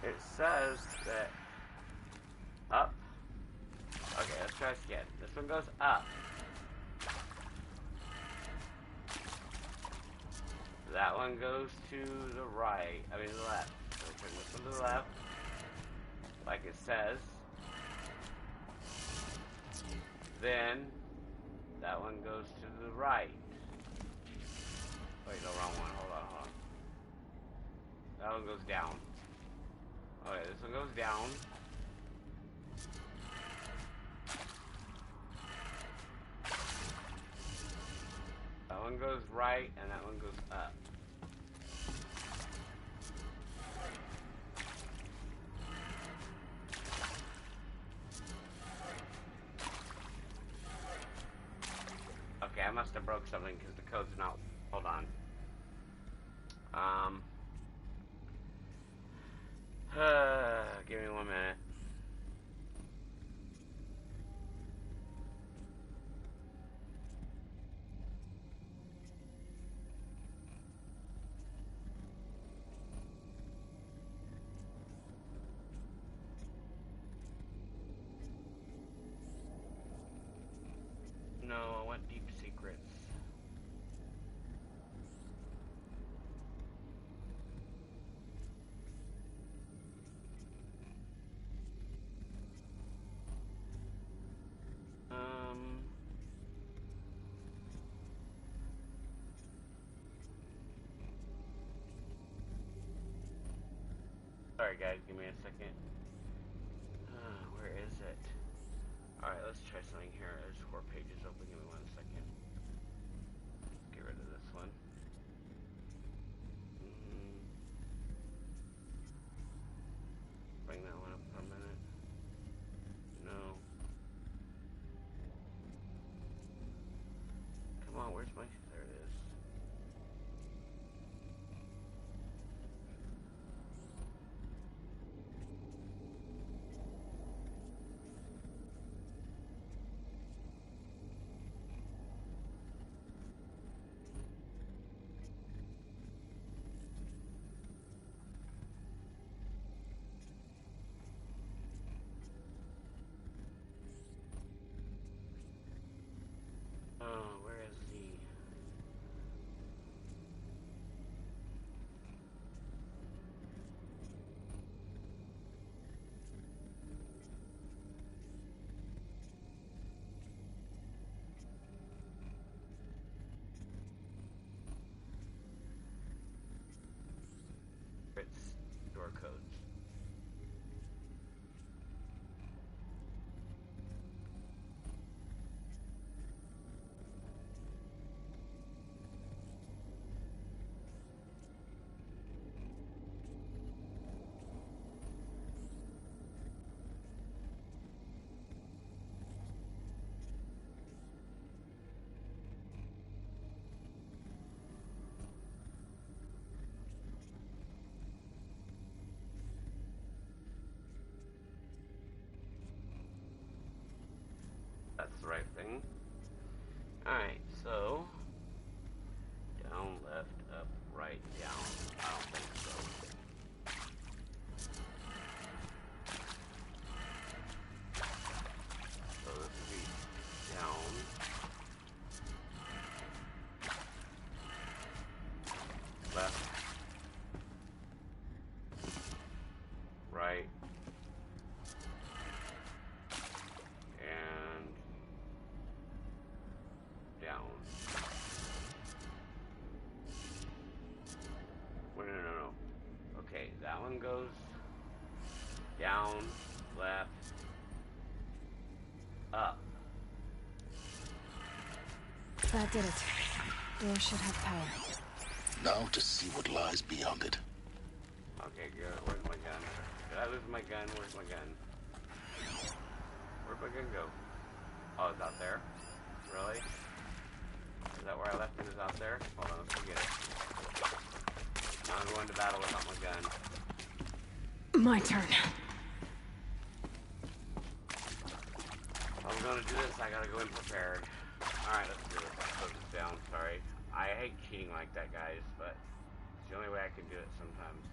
[SPEAKER 2] It says that up. Okay, let's try this again. This one goes up. That one goes to the right. I mean the left. So turn this one to the left. Like it says. Then that one goes to the right. Wait, no, wrong one. Hold on, hold on. That one goes down. Okay, this one goes down. That one goes right, and that one goes up. Okay, I must have broke something because the code's not. Hold on. Give me 1 minute. No, I want deep secrets. Sorry guys, give me a second. Where is it? Alright, let's try something here. There's 4 pages open. Give me 1 second. Get rid of this one. Bring that one up for a minute. No. Come on, where's my... There it is. the right thing. Alright, so down, left, up, right, down. I don't think so. So this would be down. Left. Right. And down. Wait, no. Okay, that one goes down, left, up.
[SPEAKER 5] That did it. Door should have power.
[SPEAKER 7] Now to see what lies beyond it.
[SPEAKER 2] Okay, good. Where's my gun? Did I lose my gun? Where's my gun? Where'd my gun go? Oh, it's out there? Really? Is that where I left it? Is out there? Hold on, let's go get it. Now I'm going to battle without my gun.
[SPEAKER 5] My turn.
[SPEAKER 2] If I'm gonna do this, I gotta go in prepared. Alright, let's do this. I'll close this down, sorry. I hate cheating like that, guys, but it's the only way I can do it sometimes.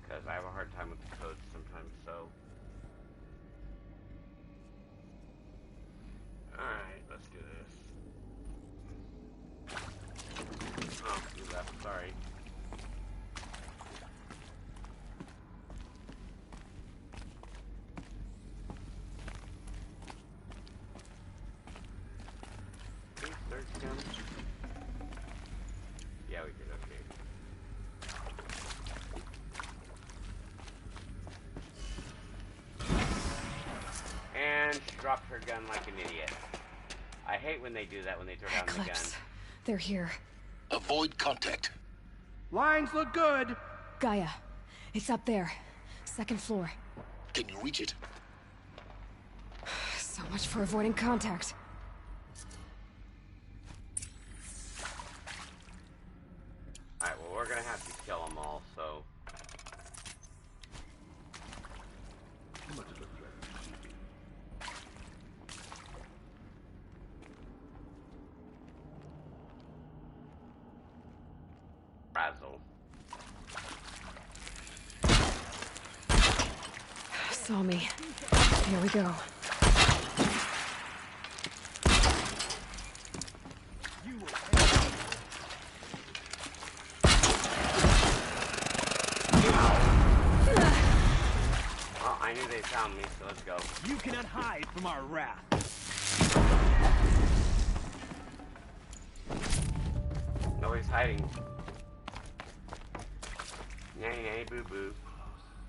[SPEAKER 2] Because I have a hard time with the codes sometimes, so. Alright, let's do this. Oh, you left, sorry. Please search him. Yeah, we did, okay. And she dropped her gun like an idiot. I hate when they do that, when they throw down the gun.
[SPEAKER 5] They're here.
[SPEAKER 7] Avoid contact.
[SPEAKER 6] Lines look good.
[SPEAKER 5] Gaia. It's up there. Second floor.
[SPEAKER 7] Can you reach it?
[SPEAKER 5] So much for avoiding contact.
[SPEAKER 2] Alright, well, we're gonna have to kill them all, so. Frazzle.
[SPEAKER 5] Saw me. Here we go.
[SPEAKER 2] Well, I knew they found me, so let's go.
[SPEAKER 6] You cannot hide from our wrath.
[SPEAKER 2] Nobody's hiding. Nanny, nanny, boo boo.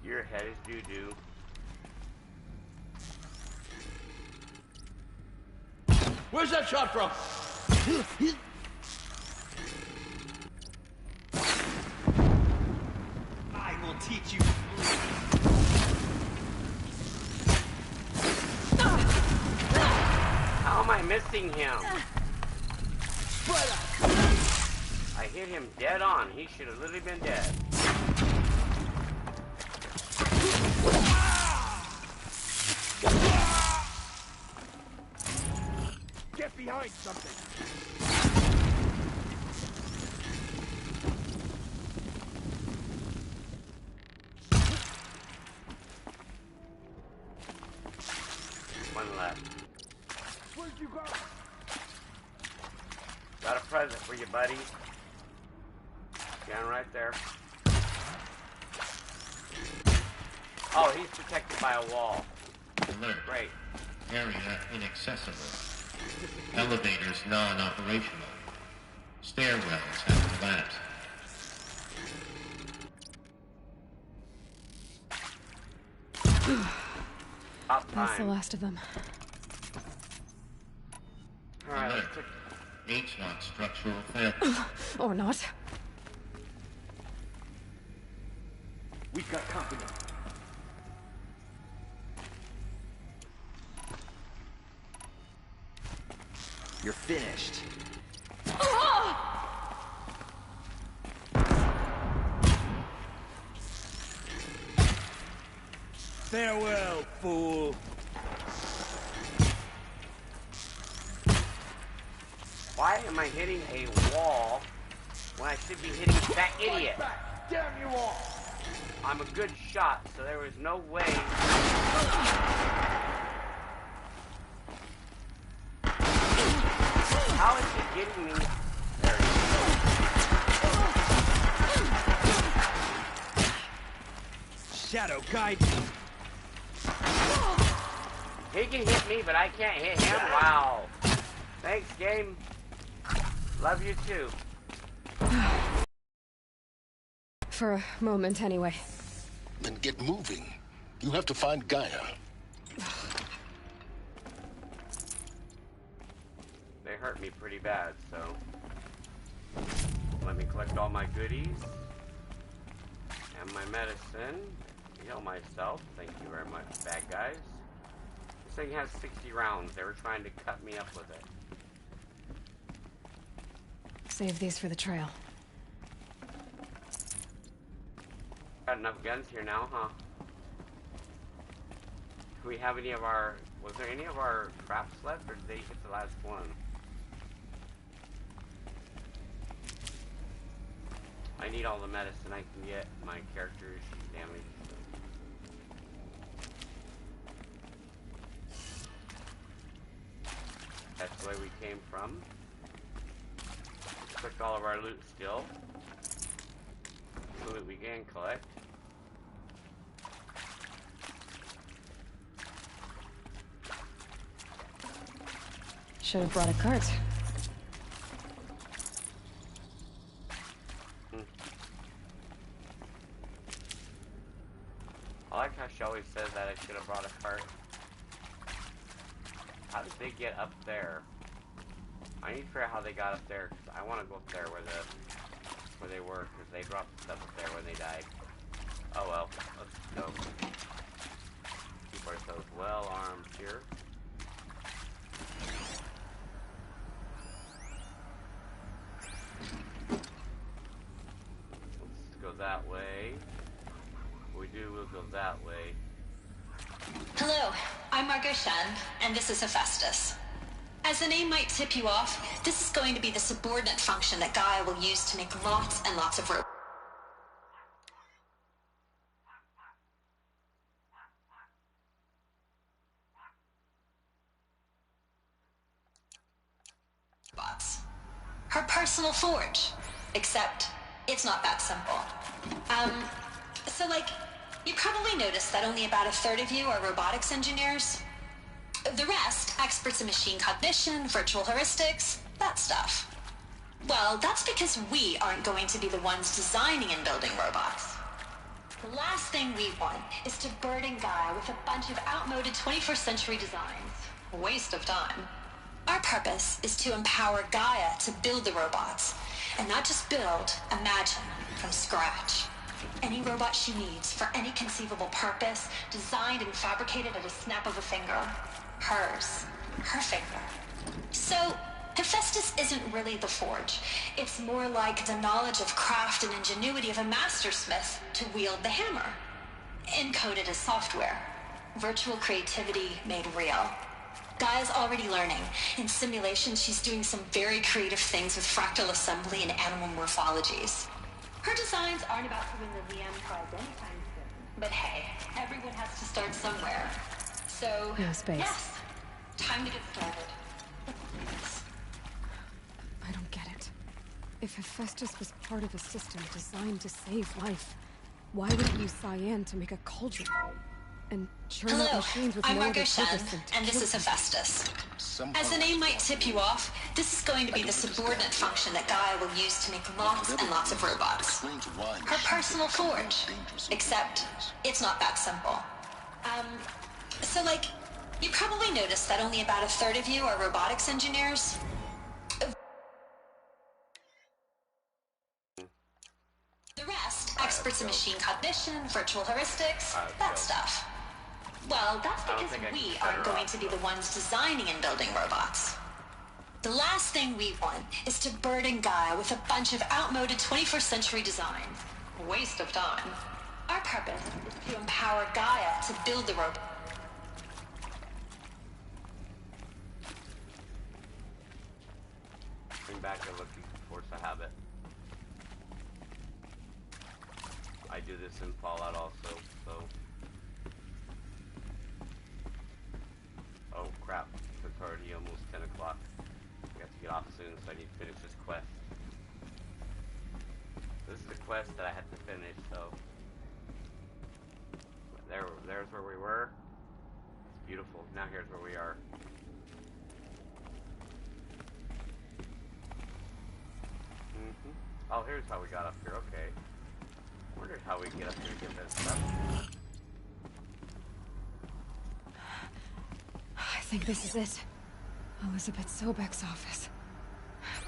[SPEAKER 2] Your head is doo doo.
[SPEAKER 9] Where's that shot from?
[SPEAKER 6] I will teach you.
[SPEAKER 2] How am I missing him? I hit him dead on. He should have literally been dead.
[SPEAKER 6] Get behind something.
[SPEAKER 2] One left.
[SPEAKER 6] Where'd you go?
[SPEAKER 2] Got a present for you, buddy. Down right there. Oh, he's protected by a wall.
[SPEAKER 14] Alert.
[SPEAKER 2] Great.
[SPEAKER 14] Area inaccessible. Elevators non-operational. Stairwells have collapsed.
[SPEAKER 2] Up
[SPEAKER 5] That's the
[SPEAKER 2] time.
[SPEAKER 5] last of them.
[SPEAKER 2] Alright,
[SPEAKER 14] Alert.
[SPEAKER 2] let's
[SPEAKER 14] H-lock structural failure.
[SPEAKER 5] Or not.
[SPEAKER 6] We've got company.
[SPEAKER 21] You're finished.
[SPEAKER 6] Farewell, fool.
[SPEAKER 2] Why am I hitting a wall when I should be hitting that idiot?
[SPEAKER 6] Damn you all!
[SPEAKER 2] I'm a good shot, so there was no way. How is he getting me? There he is.
[SPEAKER 6] Shadow guide.
[SPEAKER 2] He can hit me, but I can't hit him. Wow. Thanks, game. Love you too.
[SPEAKER 5] For a moment, anyway.
[SPEAKER 7] Then get moving. You have to find Gaia.
[SPEAKER 2] They hurt me pretty bad, so let me collect all my goodies and my medicine. Heal myself. Thank you very much, bad guys. This thing has 60 rounds. They were trying to cut me up with it.
[SPEAKER 5] Save these for the trail.
[SPEAKER 2] Got enough guns here now, huh? Do we have any of our... Was there any of our traps left, or did they hit the last one? I need all the medicine I can get. My character is damaged. That's the way we came from. Collect all of our loot still. So that we can collect.
[SPEAKER 5] Should have brought a cart.
[SPEAKER 2] I like how she always says that I should have brought a cart. How did they get up there? I need to figure out how they got up there, because I want to go up there where they were, because they dropped stuff up there when they died. Oh well, let's go. Keep ourselves well armed here. Let's go that way. We do, we'll go that way.
[SPEAKER 18] Hello, I'm Margot Shen, and this is Hephaestus. As the name might tip you off, this is going to be the subordinate function that Gaia will use to make lots and lots of robots. Her personal forge. Except, it's not that simple. So like, you probably noticed that only about a third of you are robotics engineers. The rest, experts in machine cognition, virtual heuristics, that stuff. Well, that's because we aren't going to be the ones designing and building robots. The last thing we want is to burden Gaia with a bunch of outmoded 21st century designs. A waste of time. Our purpose is to empower Gaia to build the robots, and not just build, imagine, from scratch. Any robot she needs, for any conceivable purpose, designed and fabricated at a snap of a finger. Hers. Her finger. So, Hephaestus isn't really the forge. It's more like the knowledge of craft and ingenuity of a mastersmith to wield the hammer. Encoded as software. Virtual creativity made real. Gaia's already learning. In simulation, she's doing some very creative things with fractal assembly and animal morphologies. Her designs aren't about to win the VM prize anytime soon. But hey, everyone has to start somewhere. So,
[SPEAKER 5] no space.
[SPEAKER 18] Yes, time to get started.
[SPEAKER 5] I don't get it. If Hephaestus was part of a system designed to save life, why would it use cyan to make a cauldron? And churn out
[SPEAKER 18] Hello,
[SPEAKER 5] machines with
[SPEAKER 18] I'm
[SPEAKER 5] no
[SPEAKER 18] Margot
[SPEAKER 5] other
[SPEAKER 18] Shen,
[SPEAKER 5] purpose than to
[SPEAKER 18] and this
[SPEAKER 5] kill
[SPEAKER 18] is
[SPEAKER 5] people?
[SPEAKER 18] Hephaestus. As the name might tip you off, this is going to be the subordinate function that Gaia will use to make lots and lots of robots. Her personal forge. Except, it's not that simple. So like, you probably noticed that only about a third of you are robotics engineers. The rest, experts in machine cognition, virtual heuristics, that stuff. Well, that's because we aren't going to be the ones designing and building robots. The last thing we want is to burden Gaia with a bunch of outmoded 21st century designs. A waste of time. Our purpose is to empower Gaia to build the robot.
[SPEAKER 2] back and looking force a habit. I do this in Fallout also, so. Oh crap, it's already almost 10 o'clock. I got to get off soon, so I need to finish this quest. This is the quest that I had to finish, so. There's where we were. It's beautiful. Now here's where we are. Oh, here's how we got up here. Okay. Wondered how we get up here to get this stuff.
[SPEAKER 5] I think this is it. Elizabeth Sobek's office.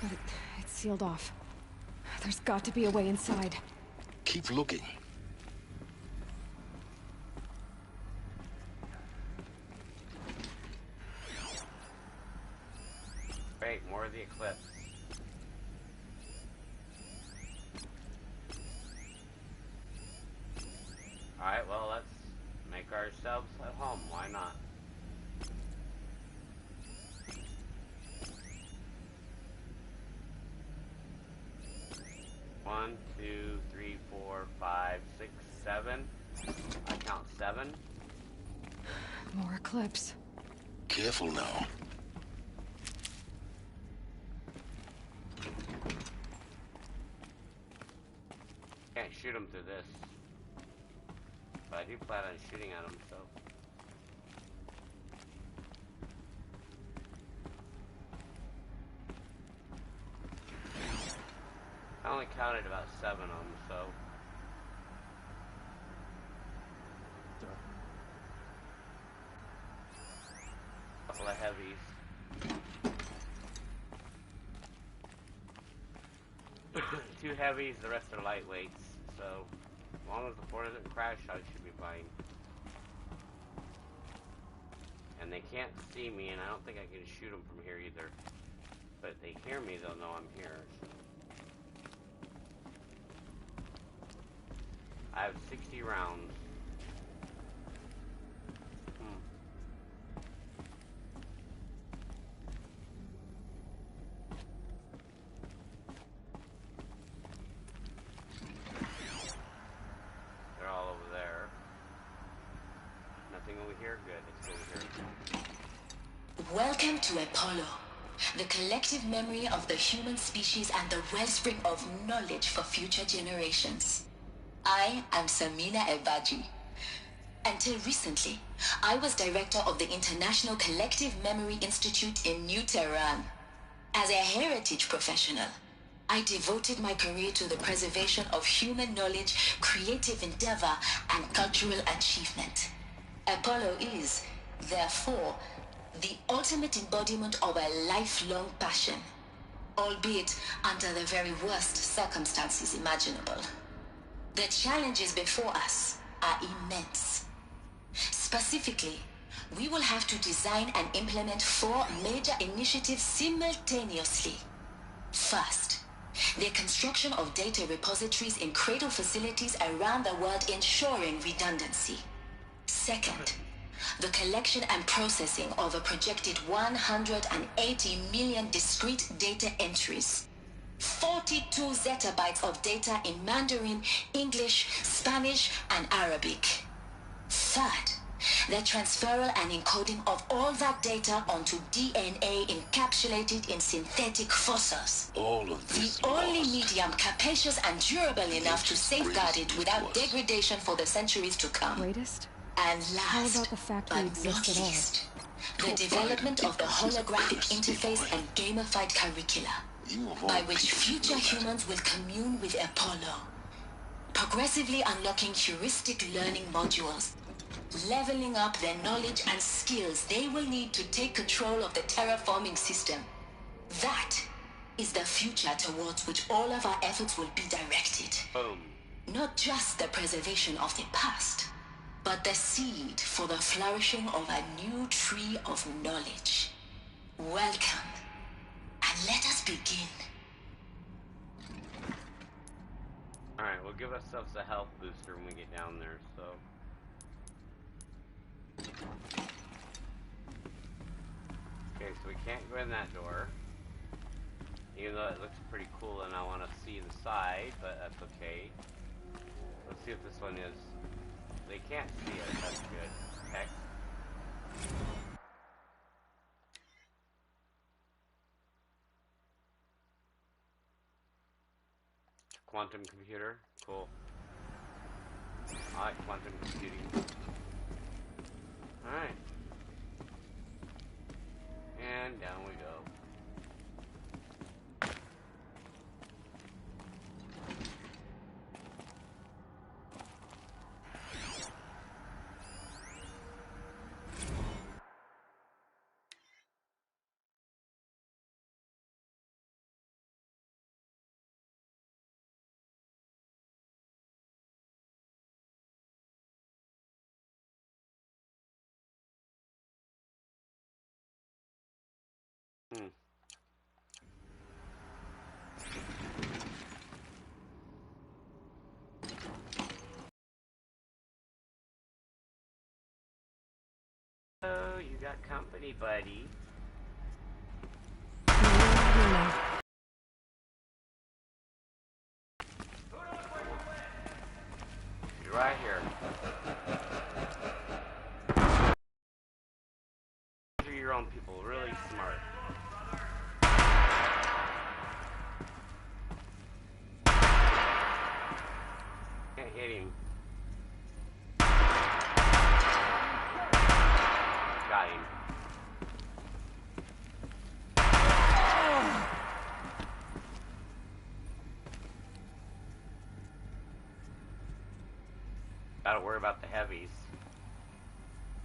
[SPEAKER 5] But it's sealed off. There's got to be a way inside.
[SPEAKER 7] Keep looking.
[SPEAKER 2] Great, more of the eclipse. Alright, well, let's make ourselves at home. Why not? One, 2, 3, 4, 5, 6, 7. I count 7.
[SPEAKER 5] More eclipse.
[SPEAKER 7] Careful now.
[SPEAKER 2] Can't shoot them through this. But I do plan on shooting at them, so. I only counted about 7 on them, so. Couple of heavies. 2 heavies, the rest are lightweights, so as long as the 4 doesn't crash, I should be fine. And they can't see me, and I don't think I can shoot them from here either. But if they hear me, they'll know I'm here. So. I have 60 rounds. They're all over there. Nothing over here? Good. Let's go over here.
[SPEAKER 3] Welcome to Apollo, the collective memory of the human species and the wellspring of knowledge for future generations. I am Samina Ebaji. Until recently, I was director of the International Collective Memory Institute in New Tehran. As a heritage professional, I devoted my career to the preservation of human knowledge, creative endeavor, and cultural achievement. Apollo is, therefore, the ultimate embodiment of a lifelong passion, albeit under the very worst circumstances imaginable. The challenges before us are immense. Specifically, we will have to design and implement 4 major initiatives simultaneously. First, the construction of data repositories in cradle facilities around the world ensuring redundancy. Second, the collection and processing of a projected 180 million discrete data entries. 42 zettabytes of data in Mandarin, English, Spanish, and Arabic. Third, the transferal and encoding of all that data onto DNA encapsulated in synthetic fossils.
[SPEAKER 7] All of this
[SPEAKER 3] The only medium capacious and durable enough to safeguard it without degradation for the centuries to come.
[SPEAKER 5] Greatest?
[SPEAKER 3] And
[SPEAKER 5] How
[SPEAKER 3] last,
[SPEAKER 5] about the fact we
[SPEAKER 3] but
[SPEAKER 5] exist
[SPEAKER 3] not
[SPEAKER 5] at all?
[SPEAKER 3] least, the development of the holographic interface and gamified curricula, by which future humans will commune with Apollo, progressively unlocking heuristic learning modules, leveling up their knowledge and skills they will need to take control of the terraforming system. That is the future towards which all of our efforts will be directed.
[SPEAKER 2] Boom.
[SPEAKER 3] Not just the preservation of the past, but the seed for the flourishing of a new tree of knowledge. Welcome, and let us begin.
[SPEAKER 2] Alright, we'll give ourselves a health booster when we get down there, so. Okay, so we can't go in that door. Even though it looks pretty cool and I want to see the side, but that's okay. Let's see if this one is. They can't see it, that's good. Text. Quantum computer, cool. I like quantum computing. Alright. And down we go. Oh, you got company, buddy. You're right here. These are your own people, really smart. Can't hit him. Got him. Gotta worry about the heavies.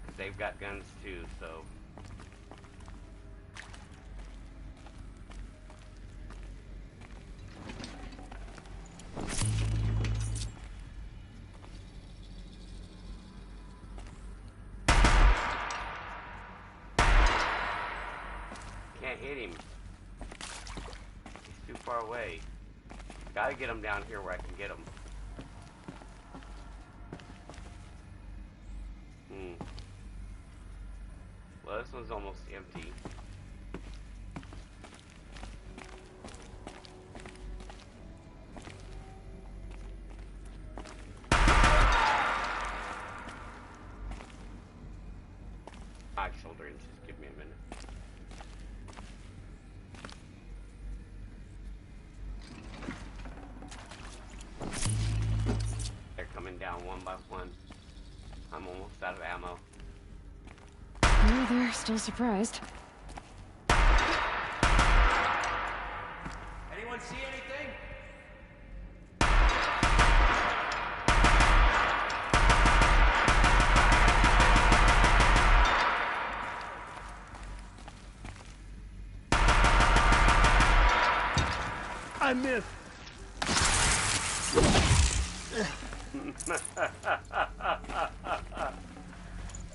[SPEAKER 2] Because they've got guns too, so. Can't hit him. He's too far away. Gotta get him down here where I can get him. Well, this one's almost empty. Shoulder inches, give me a minute. They're coming down one by one. I'm almost out of ammo.
[SPEAKER 5] Well, they're still surprised.
[SPEAKER 6] Anyone see anything?
[SPEAKER 8] I missed.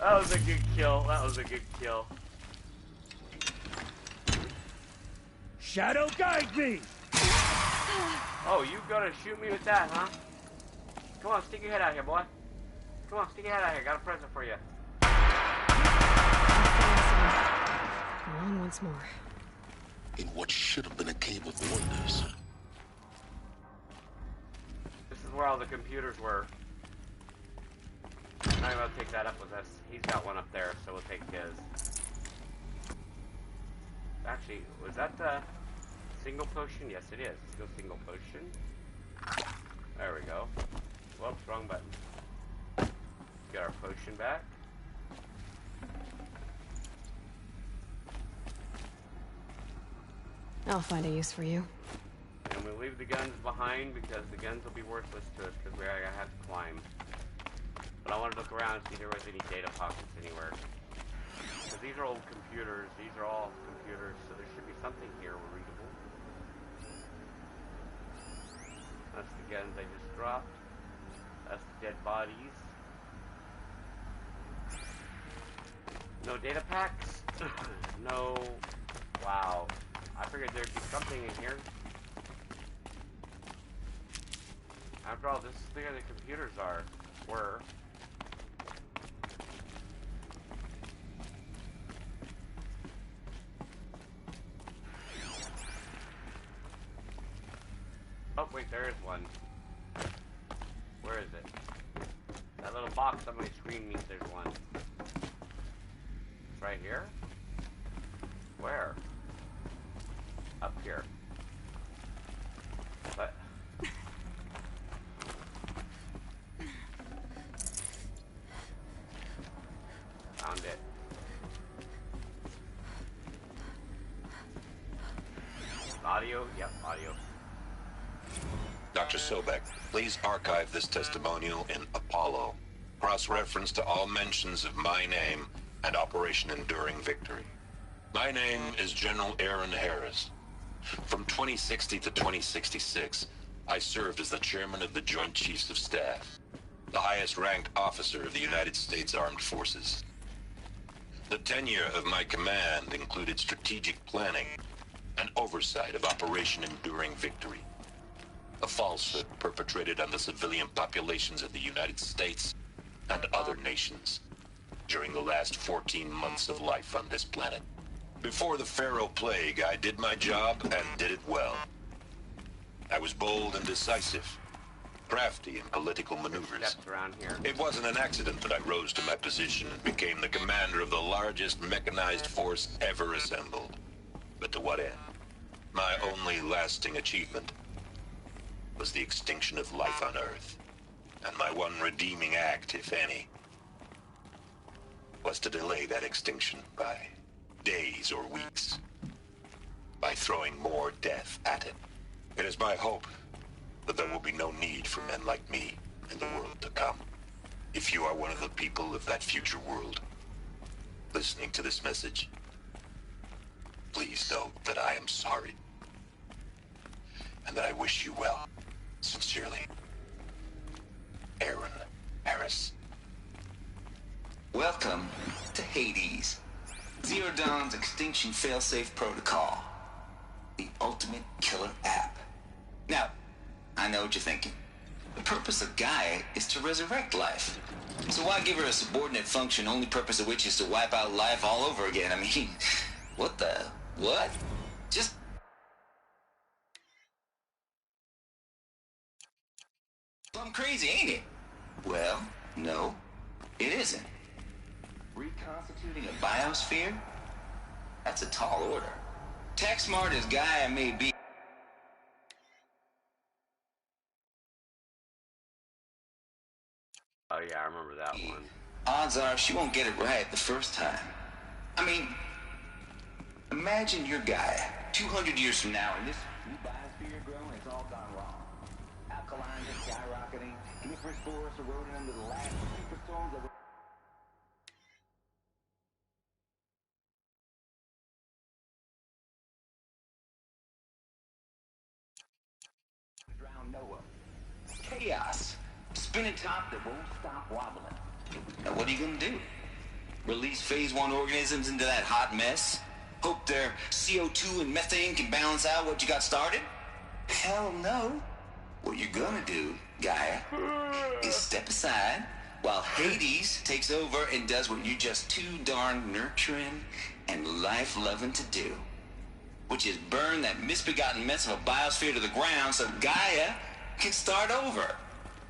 [SPEAKER 2] That was a good kill. That was a good kill.
[SPEAKER 8] Shadow, guide me!
[SPEAKER 2] Oh, you gonna shoot me with that, huh? Come on, stick your head out here, boy. Come on, stick your head out here. Got a present for you.
[SPEAKER 5] Come on once more.
[SPEAKER 7] In what should have been a cave of wonders.
[SPEAKER 2] This is where all the computers were. I'm not gonna take that up with us. He's got one up there, so we'll take his. Actually, was that the single potion? Yes, it is. Let's go single potion. There we go. Whoops, wrong button. Get our potion back.
[SPEAKER 5] I'll find a use for you.
[SPEAKER 2] And we'll leave the guns behind because the guns will be worthless to us because we're gonna have to climb. But I want to look around and see if there was any data pockets anywhere. Because these are old computers. These are all computers, so there should be something here readable. That's the guns I just dropped. That's the dead bodies. No data packs? No. Wow. I figured there'd be something in here. After all, this is where the computers were. There is one. Where is it? That little box on my screen means there's one. It's right here? Where? Up here. But found it. Audio? Yep, audio.
[SPEAKER 15] Dr. Sobek, please archive this testimonial in Apollo. Cross-reference to all mentions of my name and Operation Enduring Victory. My name is General Aaron Harris. From 2060 to 2066, I served as the chairman of the Joint Chiefs of Staff, the highest-ranked officer of the United States Armed Forces. The tenure of my command included strategic planning and oversight of Operation Enduring Victory, a falsehood perpetrated on the civilian populations of the United States and other nations during the last 14 months of life on this planet. Before the Pharaoh Plague, I did my job and did it well. I was bold and decisive, crafty in political maneuvers.
[SPEAKER 2] Around here.
[SPEAKER 15] It wasn't an accident that I rose to my position and became the commander of the largest mechanized force ever assembled. But to what end? My only lasting achievement was the extinction of life on Earth. And my one redeeming act, if any, was to delay that extinction by days or weeks, by throwing more death at it. It is my hope that there will be no need for men like me in the world to come. If you are one of the people of that future world listening to this message, please know that I am sorry and that I wish you well. Sincerely, Aaron Harris.
[SPEAKER 17] Welcome to Hades, Zero Dawn's extinction failsafe protocol, the ultimate killer app. Now, I know what you're thinking. The purpose of Gaia is to resurrect life. So why give her a subordinate function, only purpose of which is to wipe out life all over again? I mean, what the... what? Just... I'm crazy, ain't it? Well, no, it isn't. Reconstituting a biosphere? That's a tall order. Tech smart as Gaia may be...
[SPEAKER 2] Oh yeah, I remember that one.
[SPEAKER 17] Odds are she won't get it right the first time. I mean, imagine your Gaia 200 years from now and this new biosphere you're growing has all gone wrong. Alkaline is skyrocketing, coniferous forests eroding under the last superstorms that were... drown Noah. Chaos. Spinning top that won't stop wobbling. Now what are you gonna do? Release phase 1 organisms into that hot mess? Hope their CO2 and methane can balance out what you got started? Hell no. What you're gonna do, Gaia, is step aside while Hades takes over and does what you're just too darn nurturing and life-loving to do. Which is burn that misbegotten mess of a biosphere to the ground so Gaia can start over.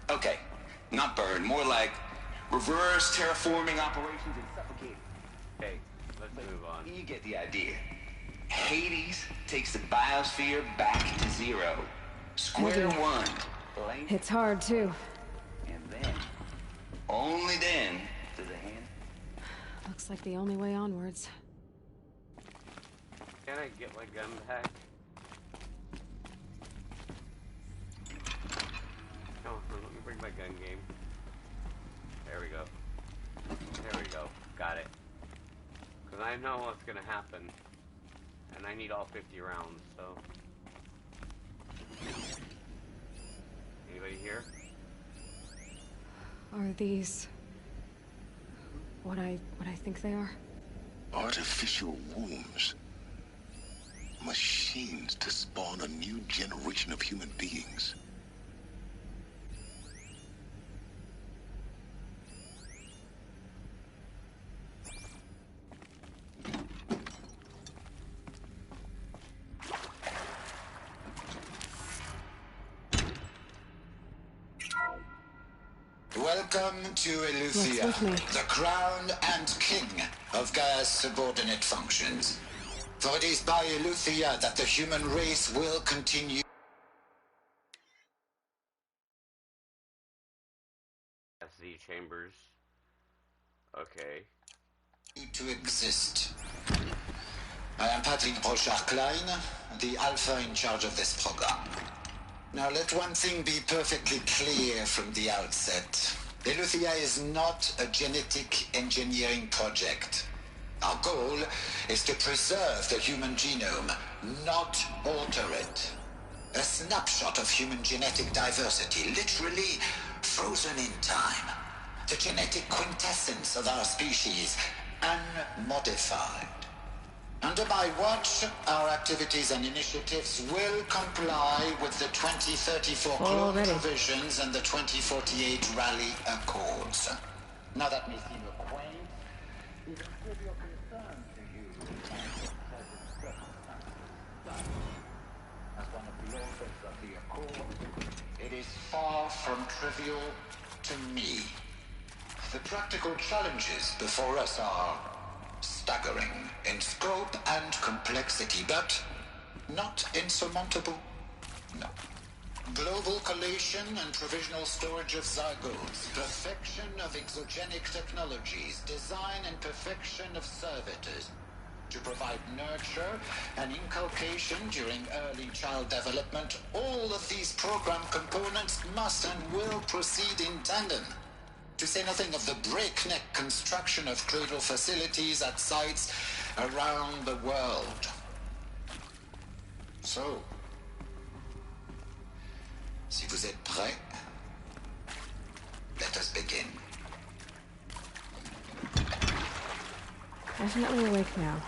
[SPEAKER 17] Okay, not burn, more like reverse terraforming operations and suffocate.
[SPEAKER 2] Okay, let's move on.
[SPEAKER 17] You get the idea. Hades takes the biosphere back to zero. Square one.
[SPEAKER 5] It's hard, too.
[SPEAKER 17] And then, only then, does a hand...
[SPEAKER 5] Looks like the only way onwards.
[SPEAKER 2] Can I get my gun back? No, let me bring my gun game. There we go. There we go. Got it. Because I know what's going to happen. And I need all 50 rounds, so... Anybody here?
[SPEAKER 5] Are these... what I think they are?
[SPEAKER 7] Artificial wombs. Machines to spawn a new generation of human beings. Welcome to Eleuthia, the crown and king of Gaia's subordinate functions. For it is by Eleuthia that the human race will continue
[SPEAKER 2] SD chambers. Okay.
[SPEAKER 7] to exist. I am Patrick Brochard-Klein, the Alpha in charge of this program. Now let one thing be perfectly clear from the outset. Eleuthia is not a genetic engineering project. Our goal is to preserve the human genome, not alter it. A snapshot of human genetic diversity, literally frozen in time. The genetic quintessence of our species, unmodified. Under my watch, our activities and initiatives will comply with the 2034 clone provisions and the 2048 Rally Accords. Now that may seem a quaint, even trivial concern to you, as one of the authors of the Accord, it is far from trivial to me. The practical challenges before us are staggering in scope and complexity, but not insurmountable. No. Global collation and provisional storage of zygotes, perfection of exogenic technologies, design and perfection of servitors to provide nurture and inculcation during early child development. All of these program components must and will proceed in tandem. To say nothing of the breakneck construction of cradle facilities at sites around the world. So, si vous êtes prêts, let us begin.
[SPEAKER 5] Definitely awake now.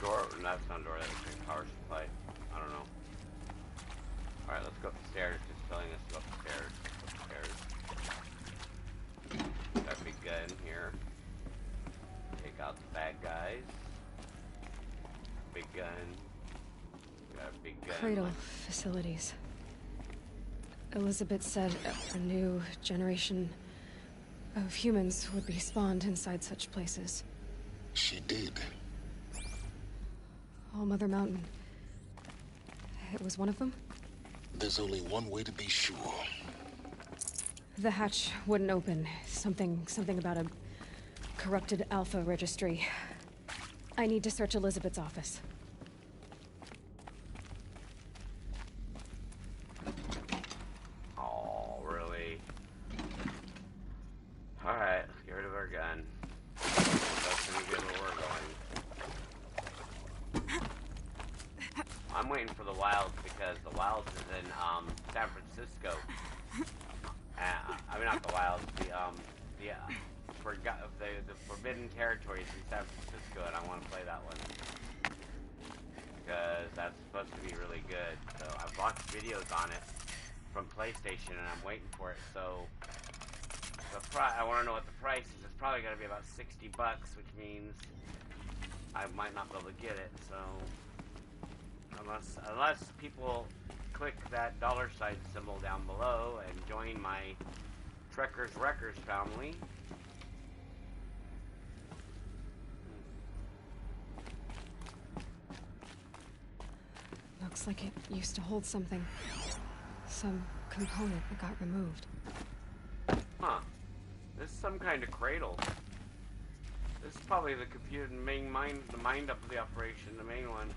[SPEAKER 2] Door, no, that's not a door, that's a power supply. I don't know. Alright, let's go up the stairs. Just telling us to go up the stairs. Got a big gun here. Take out the bad guys. Big gun. Got a big gun.
[SPEAKER 5] Cradle facilities. Elizabeth said a new generation of humans would be spawned inside such places.
[SPEAKER 7] She did.
[SPEAKER 5] All Mother Mountain. It was one of them?
[SPEAKER 7] There's only one way to be sure.
[SPEAKER 5] The hatch wouldn't open. Something about a corrupted Alpha registry. I need to search Elizabeth's office.
[SPEAKER 2] Oh, really? Alright, let's get rid of our gun. That's gonna get where we're going. I'm waiting for the Wilds because the Wilds is in San Francisco. I mean, not the Wilds. The Forbidden Territories in San Francisco, and I want to play that one because that's supposed to be really good. So I've watched videos on it from PlayStation, and I'm waiting for it. So I want to know what the price is. It's probably going to be about $60, which means I might not be able to get it. So. Unless people click that $sign symbol down below and join my Trekkers Wreckers family.
[SPEAKER 5] Looks like it used to hold something. Some component that got removed.
[SPEAKER 2] Huh. This is some kind of cradle. This is probably the computer, the mind up of the operation, the main one.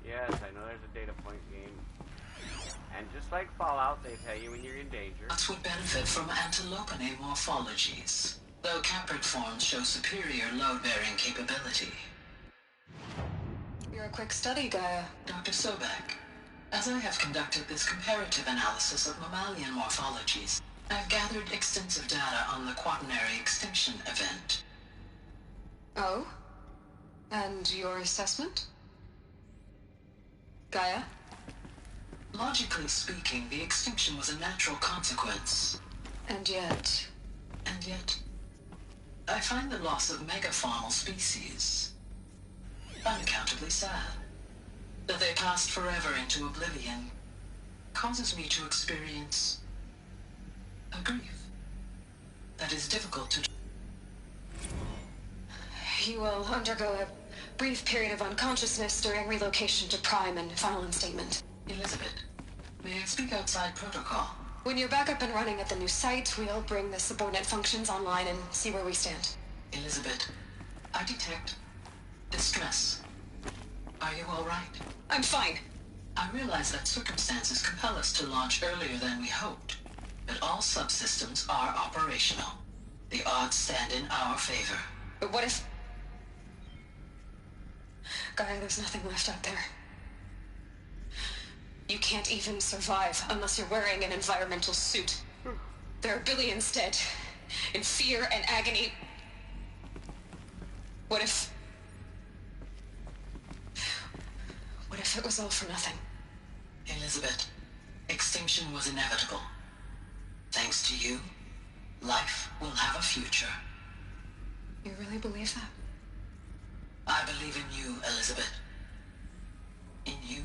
[SPEAKER 2] Yes, I know there's a data point game. And just like Fallout, they tell you when you're in danger.
[SPEAKER 3] Rats would benefit from antilopine morphologies, though caprid forms show superior load-bearing capability. You're a quick study, Gaia. Dr. Sobek. As I have conducted this comparative analysis of mammalian morphologies, I've gathered extensive data on the quaternary extinction event. Oh? And your assessment? Gaia? Logically speaking, the extinction was a natural consequence. And yet...
[SPEAKER 4] I find the loss of megafaunal species unaccountably sad. That they passed forever into oblivion causes me to experience a grief that is difficult to...
[SPEAKER 5] You will undergo a brief period of unconsciousness during relocation to Prime and final instatement.
[SPEAKER 4] Elizabeth, may I speak outside protocol?
[SPEAKER 5] When you're back up and running at the new site, we'll bring the subordinate functions online and see where we stand.
[SPEAKER 4] Elizabeth, I detect distress. Are you all right?
[SPEAKER 5] I'm fine.
[SPEAKER 4] I realize that circumstances compel us to launch earlier than we hoped, but all subsystems are operational. The odds stand in our favor.
[SPEAKER 5] But what if... Gaia, there's nothing left out there. You can't even survive unless you're wearing an environmental suit. There are billions dead, in fear and agony. What if it was all for nothing?
[SPEAKER 4] Elizabeth, extinction was inevitable. Thanks to you, life will have a future.
[SPEAKER 5] You really believe that?
[SPEAKER 4] I believe in you, Elizabeth. In you,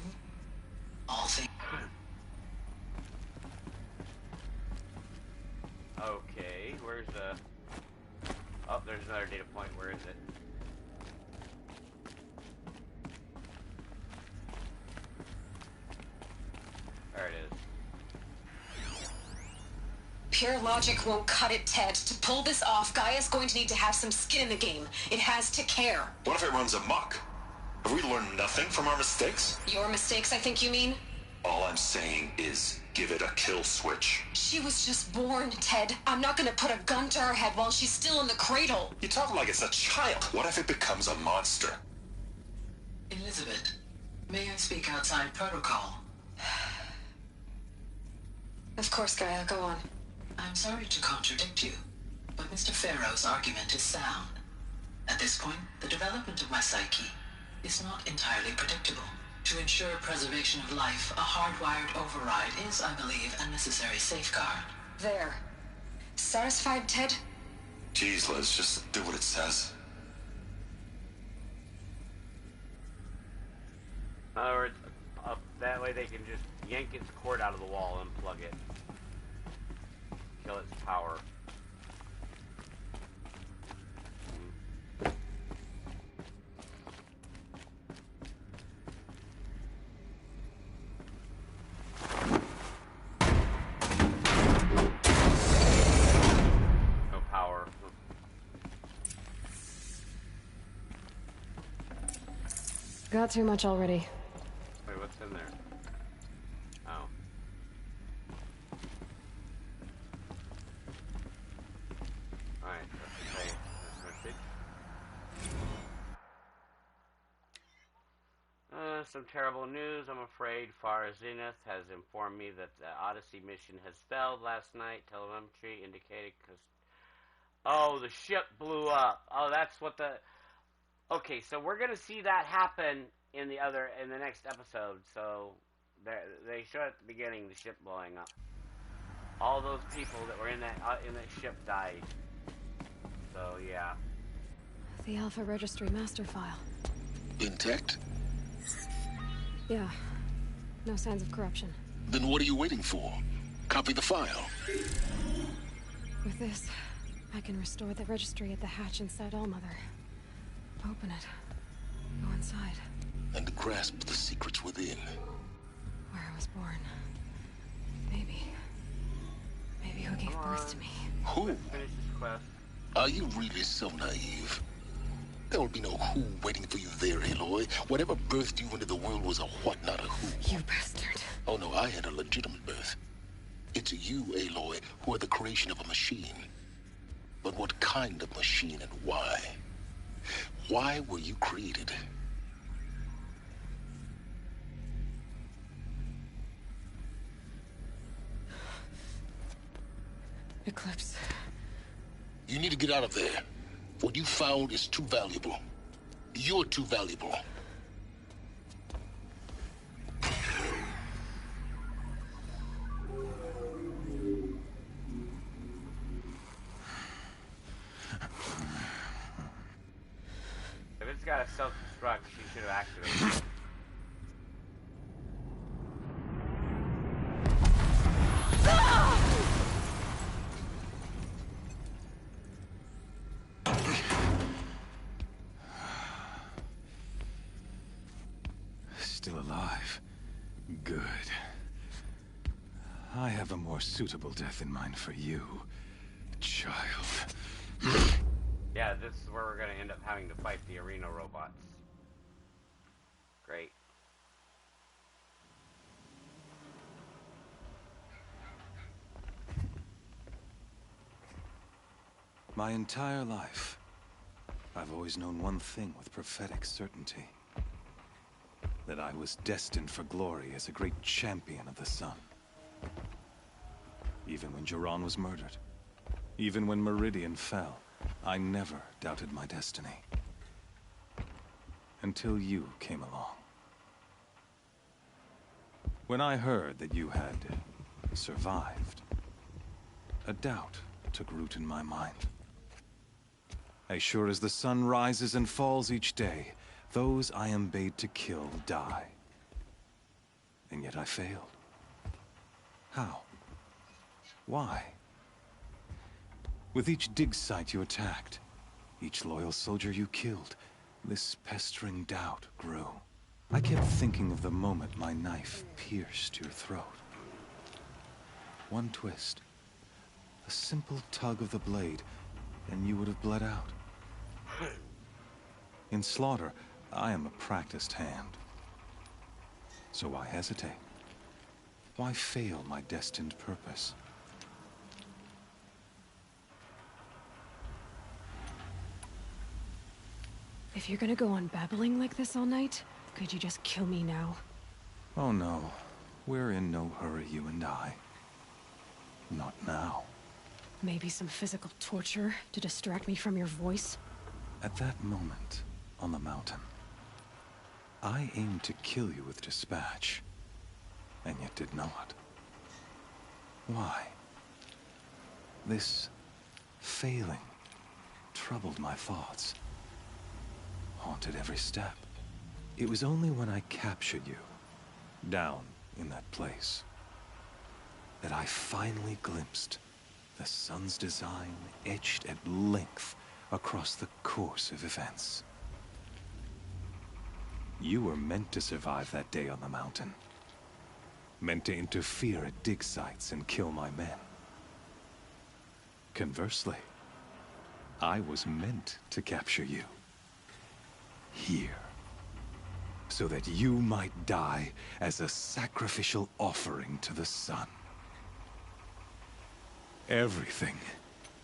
[SPEAKER 4] all things...
[SPEAKER 2] Okay, where's the... Oh, there's another data point. Where is it? There it is.
[SPEAKER 5] Pure logic won't cut it, Ted. To pull this off, Gaia's going to need to have some skin in the game. It has to care.
[SPEAKER 15] What if it runs amok? Have we learned nothing from our mistakes?
[SPEAKER 5] Your mistakes, I think you mean?
[SPEAKER 15] All I'm saying is give it a kill switch.
[SPEAKER 5] She was just born, Ted. I'm not gonna put a gun to her head while she's still in the cradle.
[SPEAKER 15] You talk like it's a child. What if it becomes a monster?
[SPEAKER 4] Elizabeth, may I speak outside protocol?
[SPEAKER 5] Of course, Gaia, go on.
[SPEAKER 4] I'm sorry to contradict you, but Mr. Farrow's argument is sound. At this point, the development of my psyche is not entirely predictable. To ensure preservation of life, a hardwired override is, I believe, a necessary safeguard.
[SPEAKER 5] There. Satisfied, Ted?
[SPEAKER 15] Jeez, Liz, just do what it says.
[SPEAKER 2] In other words, that way they can just yank its cord out of the wall and plug it. Kill its power. No power.
[SPEAKER 5] Got too much already.
[SPEAKER 2] Wait, what's in there? Oh. Alright, let's play this message. Some terrible news, I'm afraid. Far Zenith has informed me that the Odyssey mission has failed last night. Telemetry indicated because... Oh, the ship blew up. Oh, that's what the... Okay, so we're gonna see that happen in the next episode. So they show at the beginning the ship blowing up. All those people that were in that ship died. So yeah.
[SPEAKER 5] The Alpha Registry master file.
[SPEAKER 7] Intact?
[SPEAKER 5] Yeah. No signs of corruption.
[SPEAKER 7] Then what are you waiting for? Copy the file.
[SPEAKER 5] With this, I can restore the registry at the hatch inside Allmother. Open it. Go inside.
[SPEAKER 7] And grasp the secrets within.
[SPEAKER 5] Where I was born. Maybe who gave birth to me.
[SPEAKER 7] Who?
[SPEAKER 2] Finish this quest.
[SPEAKER 7] Are you really so naive? There will be no who waiting for you there, Aloy. Whatever birthed you into the world was a what, not a who.
[SPEAKER 5] You bastard.
[SPEAKER 7] Oh no, I had a legitimate birth. It's you, Aloy, who are the creation of a machine. But what kind of machine and why? Why were you created?
[SPEAKER 5] Eclipse.
[SPEAKER 7] You need to get out of there. What you found is too valuable. You're too valuable.
[SPEAKER 2] it's got a self-destruct, she should have activated it.
[SPEAKER 9] Still alive. Good. I have a more suitable death in mind for you, child.
[SPEAKER 2] Yeah, this is where we're gonna end up having to fight the arena robots. Great.
[SPEAKER 9] My entire life, I've always known one thing with prophetic certainty. That I was destined for glory as a great champion of the sun. Even when Jiran was murdered, even when Meridian fell, I never doubted my destiny. Until you came along. When I heard that you had survived, a doubt took root in my mind. As sure as the sun rises and falls each day, those I am bade to kill die. And yet I failed. How? Why? With each dig site you attacked, each loyal soldier you killed, this pestering doubt grew. I kept thinking of the moment my knife pierced your throat. One twist, a simple tug of the blade, and you would have bled out. In slaughter, I am a practiced hand. So why hesitate? Why fail my destined purpose?
[SPEAKER 5] If you're gonna go on babbling like this all night, could you just kill me now?
[SPEAKER 9] Oh no, we're in no hurry, you and I. Not now.
[SPEAKER 5] Maybe some physical torture to distract me from your voice?
[SPEAKER 9] At that moment, on the mountain, I aimed to kill you with dispatch, and yet did not. Why? This failing troubled my thoughts, haunted every step. It was only when I captured you, down in that place, that I finally glimpsed the sun's design etched at length across the course of events. You were meant to survive that day on the mountain. Meant to interfere at dig sites and kill my men. Conversely, I was meant to capture you. Here. So that you might die as a sacrificial offering to the sun. Everything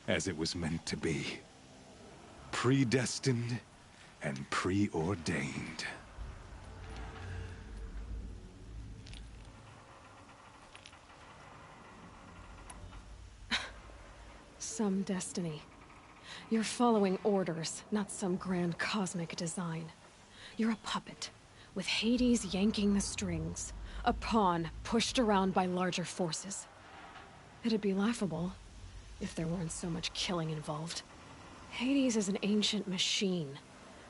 [SPEAKER 9] as it was meant to be. Predestined and preordained.
[SPEAKER 5] Some destiny. You're following orders, not some grand cosmic design. You're a puppet, with Hades yanking the strings. A pawn pushed around by larger forces. It'd be laughable if there weren't so much killing involved. Hades is an ancient machine,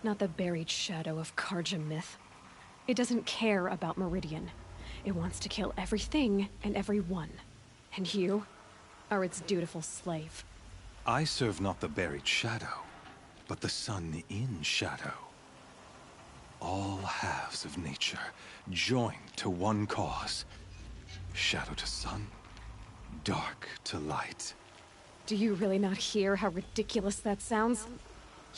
[SPEAKER 5] not the buried shadow of Karja myth. It doesn't care about Meridian. It wants to kill everything and everyone. And you are its dutiful slave.
[SPEAKER 9] I serve not the buried shadow, but the sun in shadow. All halves of nature joined to one cause. Shadow to sun, dark to light.
[SPEAKER 5] Do you really not hear how ridiculous that sounds?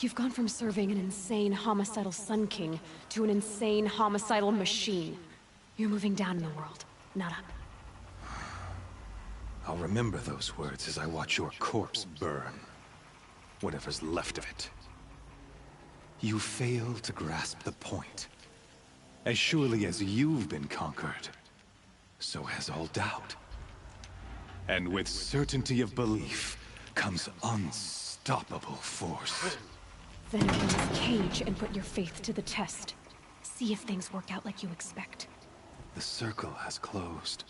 [SPEAKER 5] You've gone from serving an insane homicidal Sun King to an insane homicidal machine. You're moving down in the world, not up.
[SPEAKER 9] I'll remember those words as I watch your corpse burn. Whatever's left of it. You fail to grasp the point. As surely as you've been conquered, so has all doubt. And with certainty of belief comes unstoppable force.
[SPEAKER 5] Then enter this cage and put your faith to the test. See if things work out like you expect.
[SPEAKER 9] The circle has closed.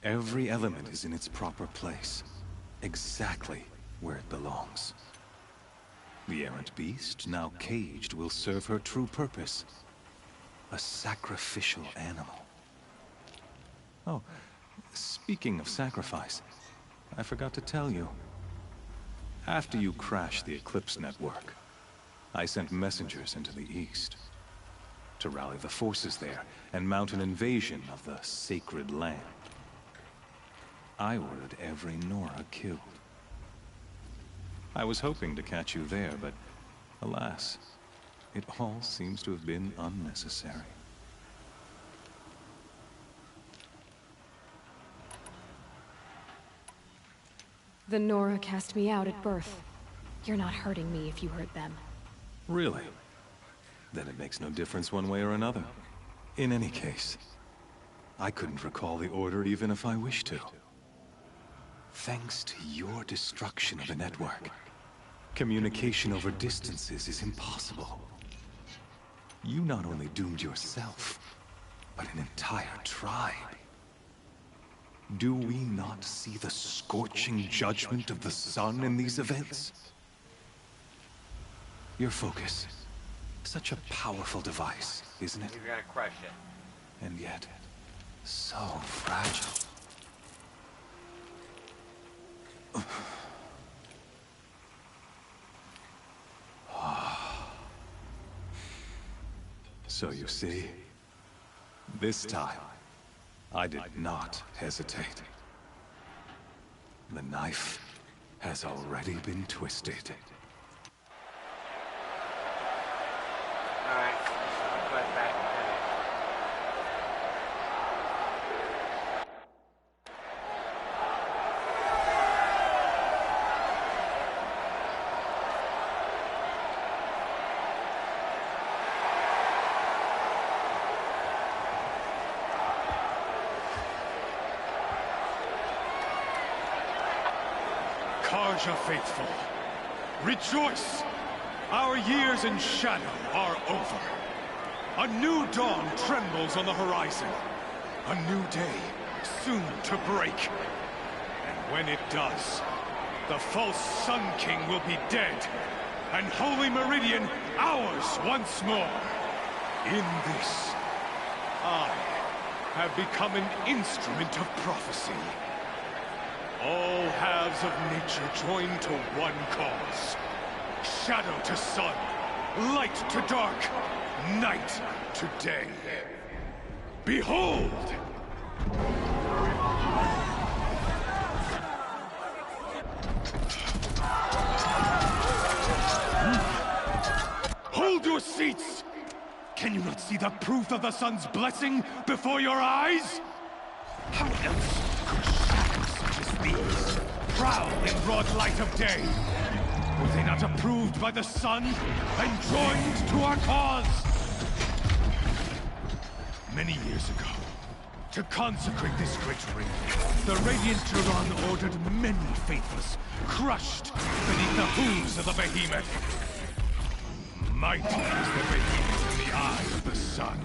[SPEAKER 9] Every element is in its proper place, exactly where it belongs. The errant beast, now caged, will serve her true purpose. A sacrificial animal. Oh, speaking of sacrifice, I forgot to tell you. After you crashed the Eclipse network, I sent messengers into the east to rally the forces there and mount an invasion of the sacred land. I ordered every Nora killed. I was hoping to catch you there, but alas, it all seems to have been unnecessary.
[SPEAKER 5] The Nora cast me out at birth. You're not hurting me if you hurt them.
[SPEAKER 9] Really? Then it makes no difference one way or another. In any case, I couldn't recall the order even if I wished to. Thanks to your destruction of the network, communication over distances is impossible. You not only doomed yourself, but an entire tribe. Do we not see the scorching judgment of the sun in these events? Your focus. Such a powerful device, isn't it?
[SPEAKER 2] You're gonna crush it.
[SPEAKER 9] And yet, so fragile. So you see, this time, I did not hesitate. The knife has already been twisted.
[SPEAKER 2] Alright, put back in.
[SPEAKER 6] Karja faithful, rejoice! Our years in shadow are over. A new dawn trembles on the horizon. A new day soon to break. And when it does, the false Sun King will be dead, and Holy Meridian ours once more. In this, I have become an instrument of prophecy. All halves of nature join to one cause. Shadow to sun, light to dark, night to day. Behold! Hold your seats! Can you not see the proof of the sun's blessing before your eyes? How else could shadows such as these prowl in broad light of day? Were they not approved by the sun and joined to our cause? Many years ago, to consecrate this great ring, the Radiant Turon ordered many faithless, crushed beneath the hooves of the behemoth. Mighty is the behemoth in the eye of the sun,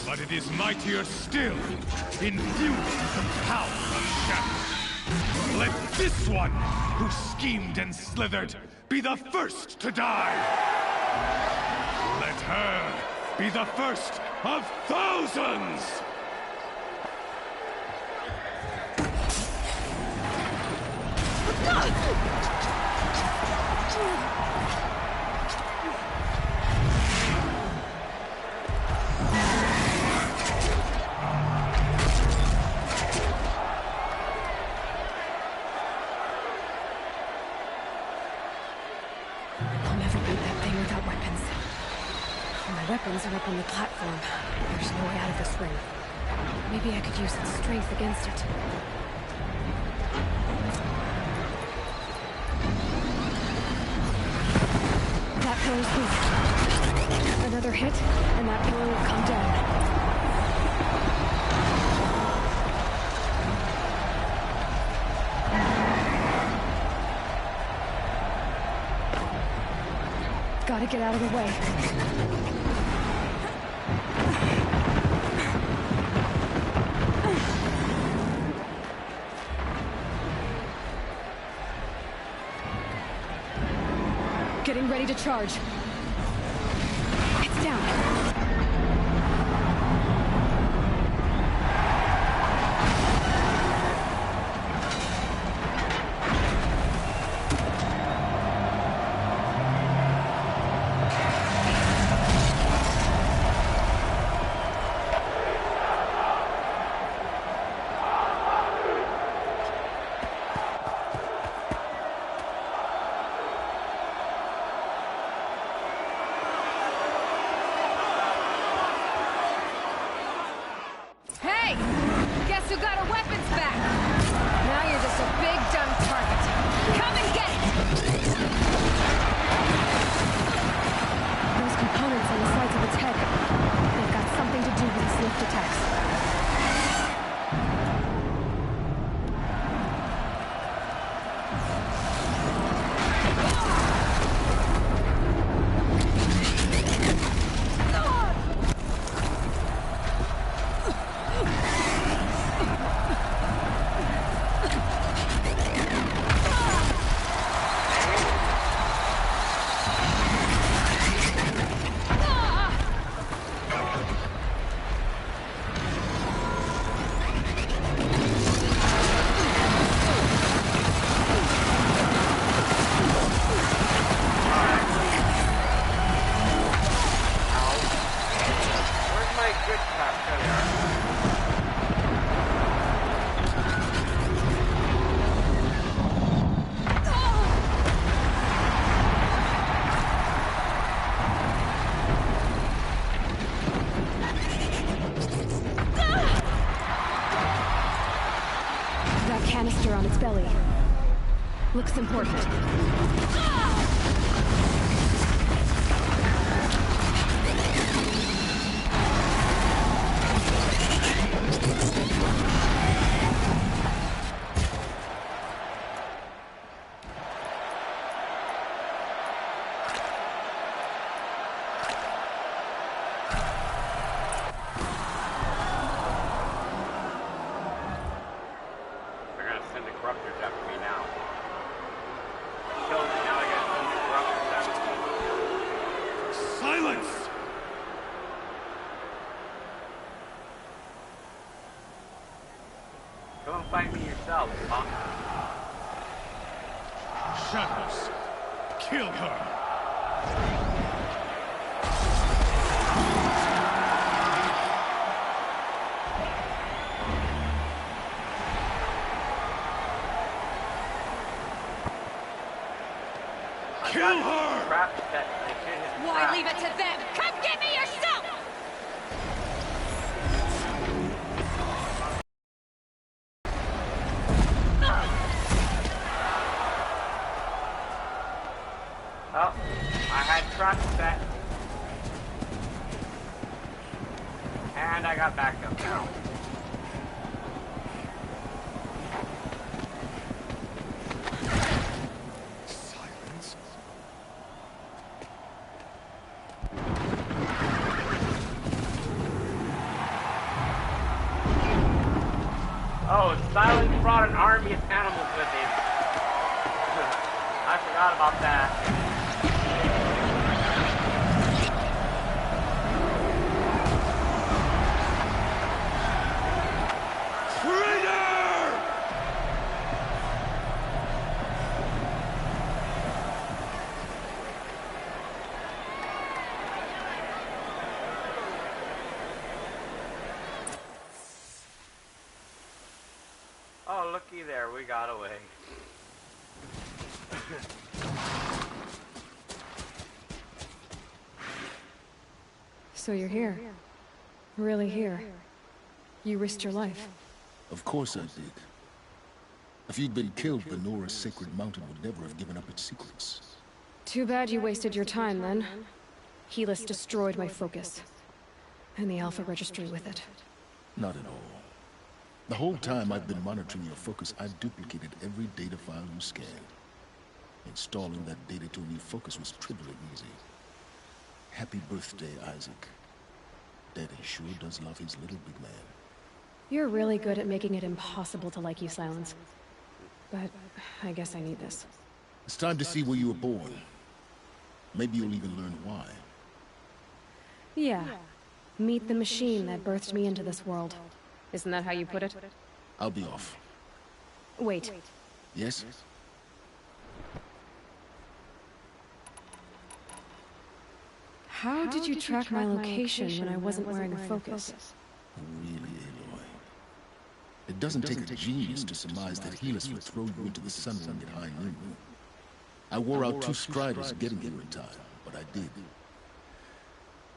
[SPEAKER 6] but it is mightier still, infused with the power of shadow. Let this one, who schemed and slithered, be the first to die! Let her be the first of thousands!
[SPEAKER 5] Weapons are up on the platform. There's no way out of this ring. Maybe I could use its strength against it. That pillar's weak. Another hit, and that pillar will come down. Gotta get out of the way. Get Getting ready to charge. It's down. Canister on its belly. Looks important.
[SPEAKER 2] Go and find me yourself, punk.
[SPEAKER 6] Shadows, kill her!
[SPEAKER 2] Kill her!
[SPEAKER 5] Why leave it to them? Come get me yourself!
[SPEAKER 2] Oh, I had traps set. And I got back up now.
[SPEAKER 6] Silence.
[SPEAKER 2] Oh, Silence brought an army of animals with him. I forgot about that. Oh, looky there, we got away.
[SPEAKER 5] So you're here. Really here. You risked your life.
[SPEAKER 7] Of course I did. If you'd been killed, the Nora's Sacred Mountain would never have given up its secrets.
[SPEAKER 5] Too bad you wasted your time, then. Helis destroyed my focus. And the Alpha Registry with it.
[SPEAKER 7] Not at all. The whole time I've been monitoring your focus, I've duplicated every data file you scanned. Installing that data to a new focus was trivially easy. Happy birthday, Isaac. Daddy sure does love his little big man.
[SPEAKER 5] You're really good at making it impossible to like you, Silence. But I guess I need this.
[SPEAKER 7] It's time to see where you were born. Maybe you'll even learn why.
[SPEAKER 5] Yeah. Meet the machine that birthed me into this world. Isn't that how you put it?
[SPEAKER 7] I'll be off.
[SPEAKER 5] Wait.
[SPEAKER 7] Yes?
[SPEAKER 5] How did you track my location when I wasn't wearing a focus?
[SPEAKER 7] Really, Aloy? It doesn't take a genius to surmise that Helis would throw you into the sun ring at high noon. I wore out 2 striders getting here in time, but I did.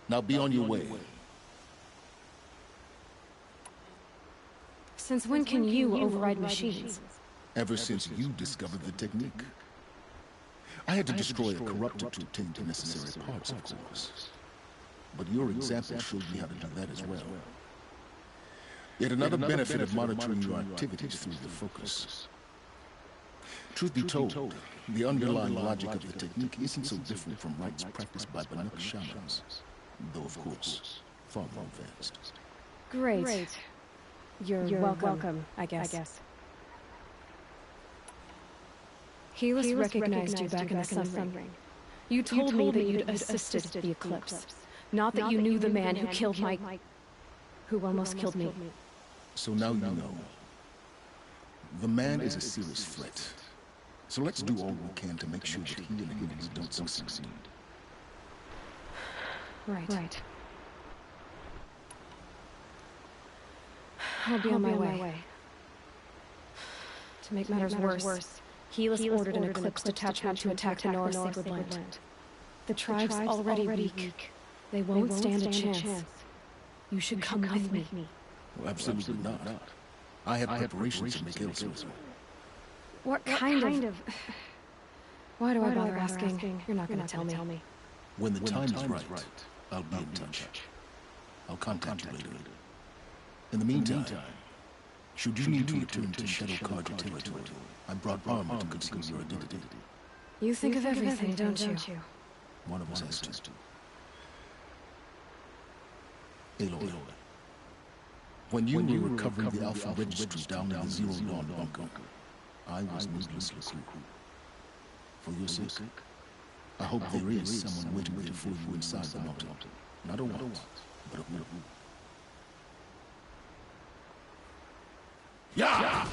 [SPEAKER 7] Now be on your way.
[SPEAKER 5] Since when can you override machines?
[SPEAKER 7] Ever since you discovered the technique. I had to destroy a corruptor to obtain the necessary parts, of course. But your example showed me how to do that as well. Yet another benefit of monitoring your activities through the focus. Truth be told, the underlying logic of the technique isn't so different from rites practiced by Banuk shamans, though of course, far more advanced.
[SPEAKER 5] Great. You're welcome, I guess. Helis recognized you back in the Sun Ring. You told me that you'd assisted the eclipse, not that you knew the man who killed who almost killed me.
[SPEAKER 7] So now you know. The man is a serious threat. So let's do all we can to make sure that he and Hades don't succeed.
[SPEAKER 5] Right. I'll be on my way. To make matters worse, Helis ordered an eclipse detachment to attack the North Sacred Land. The tribe's already weak. They won't stand a chance. You should come with me.
[SPEAKER 7] Well, absolutely not. I have preparations to make elsewhere.
[SPEAKER 5] What kind of... Why do I bother asking? You're not going to tell me.
[SPEAKER 7] When the time is right, I'll be in touch. I'll contact you later. In the meantime, should you need to return to Shadow Carja territory, I brought armor to conceal your identity.
[SPEAKER 5] You think of everything, don't you?
[SPEAKER 7] One of us has to. Aloy, when you were recovering the Alpha registry down in the Zero Dawn bunker, I was needlessly cruel. For your sake, I hope there is someone waiting there for you inside the mountain. Not a want, but a will. Yeah!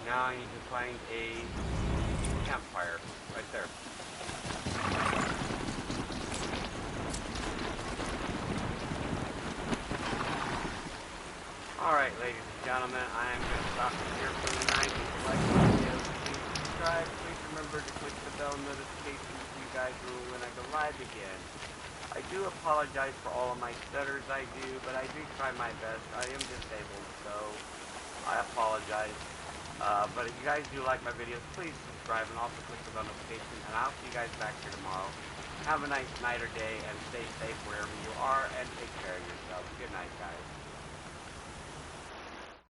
[SPEAKER 2] Now I need to find a campfire right there. Alright, ladies and gentlemen, I am going to stop here for the night. If you like the video, please subscribe. Please remember to click the bell notification so you guys know when I go live again. I do apologize for all of my stutters I do, but I do try my best. I am disabled, so I apologize. But if you guys do like my videos, please subscribe and also click the bell notification, and I'll see you guys back here tomorrow. Have a nice night or day, and stay safe wherever you are, and take care of yourselves. Good night, guys.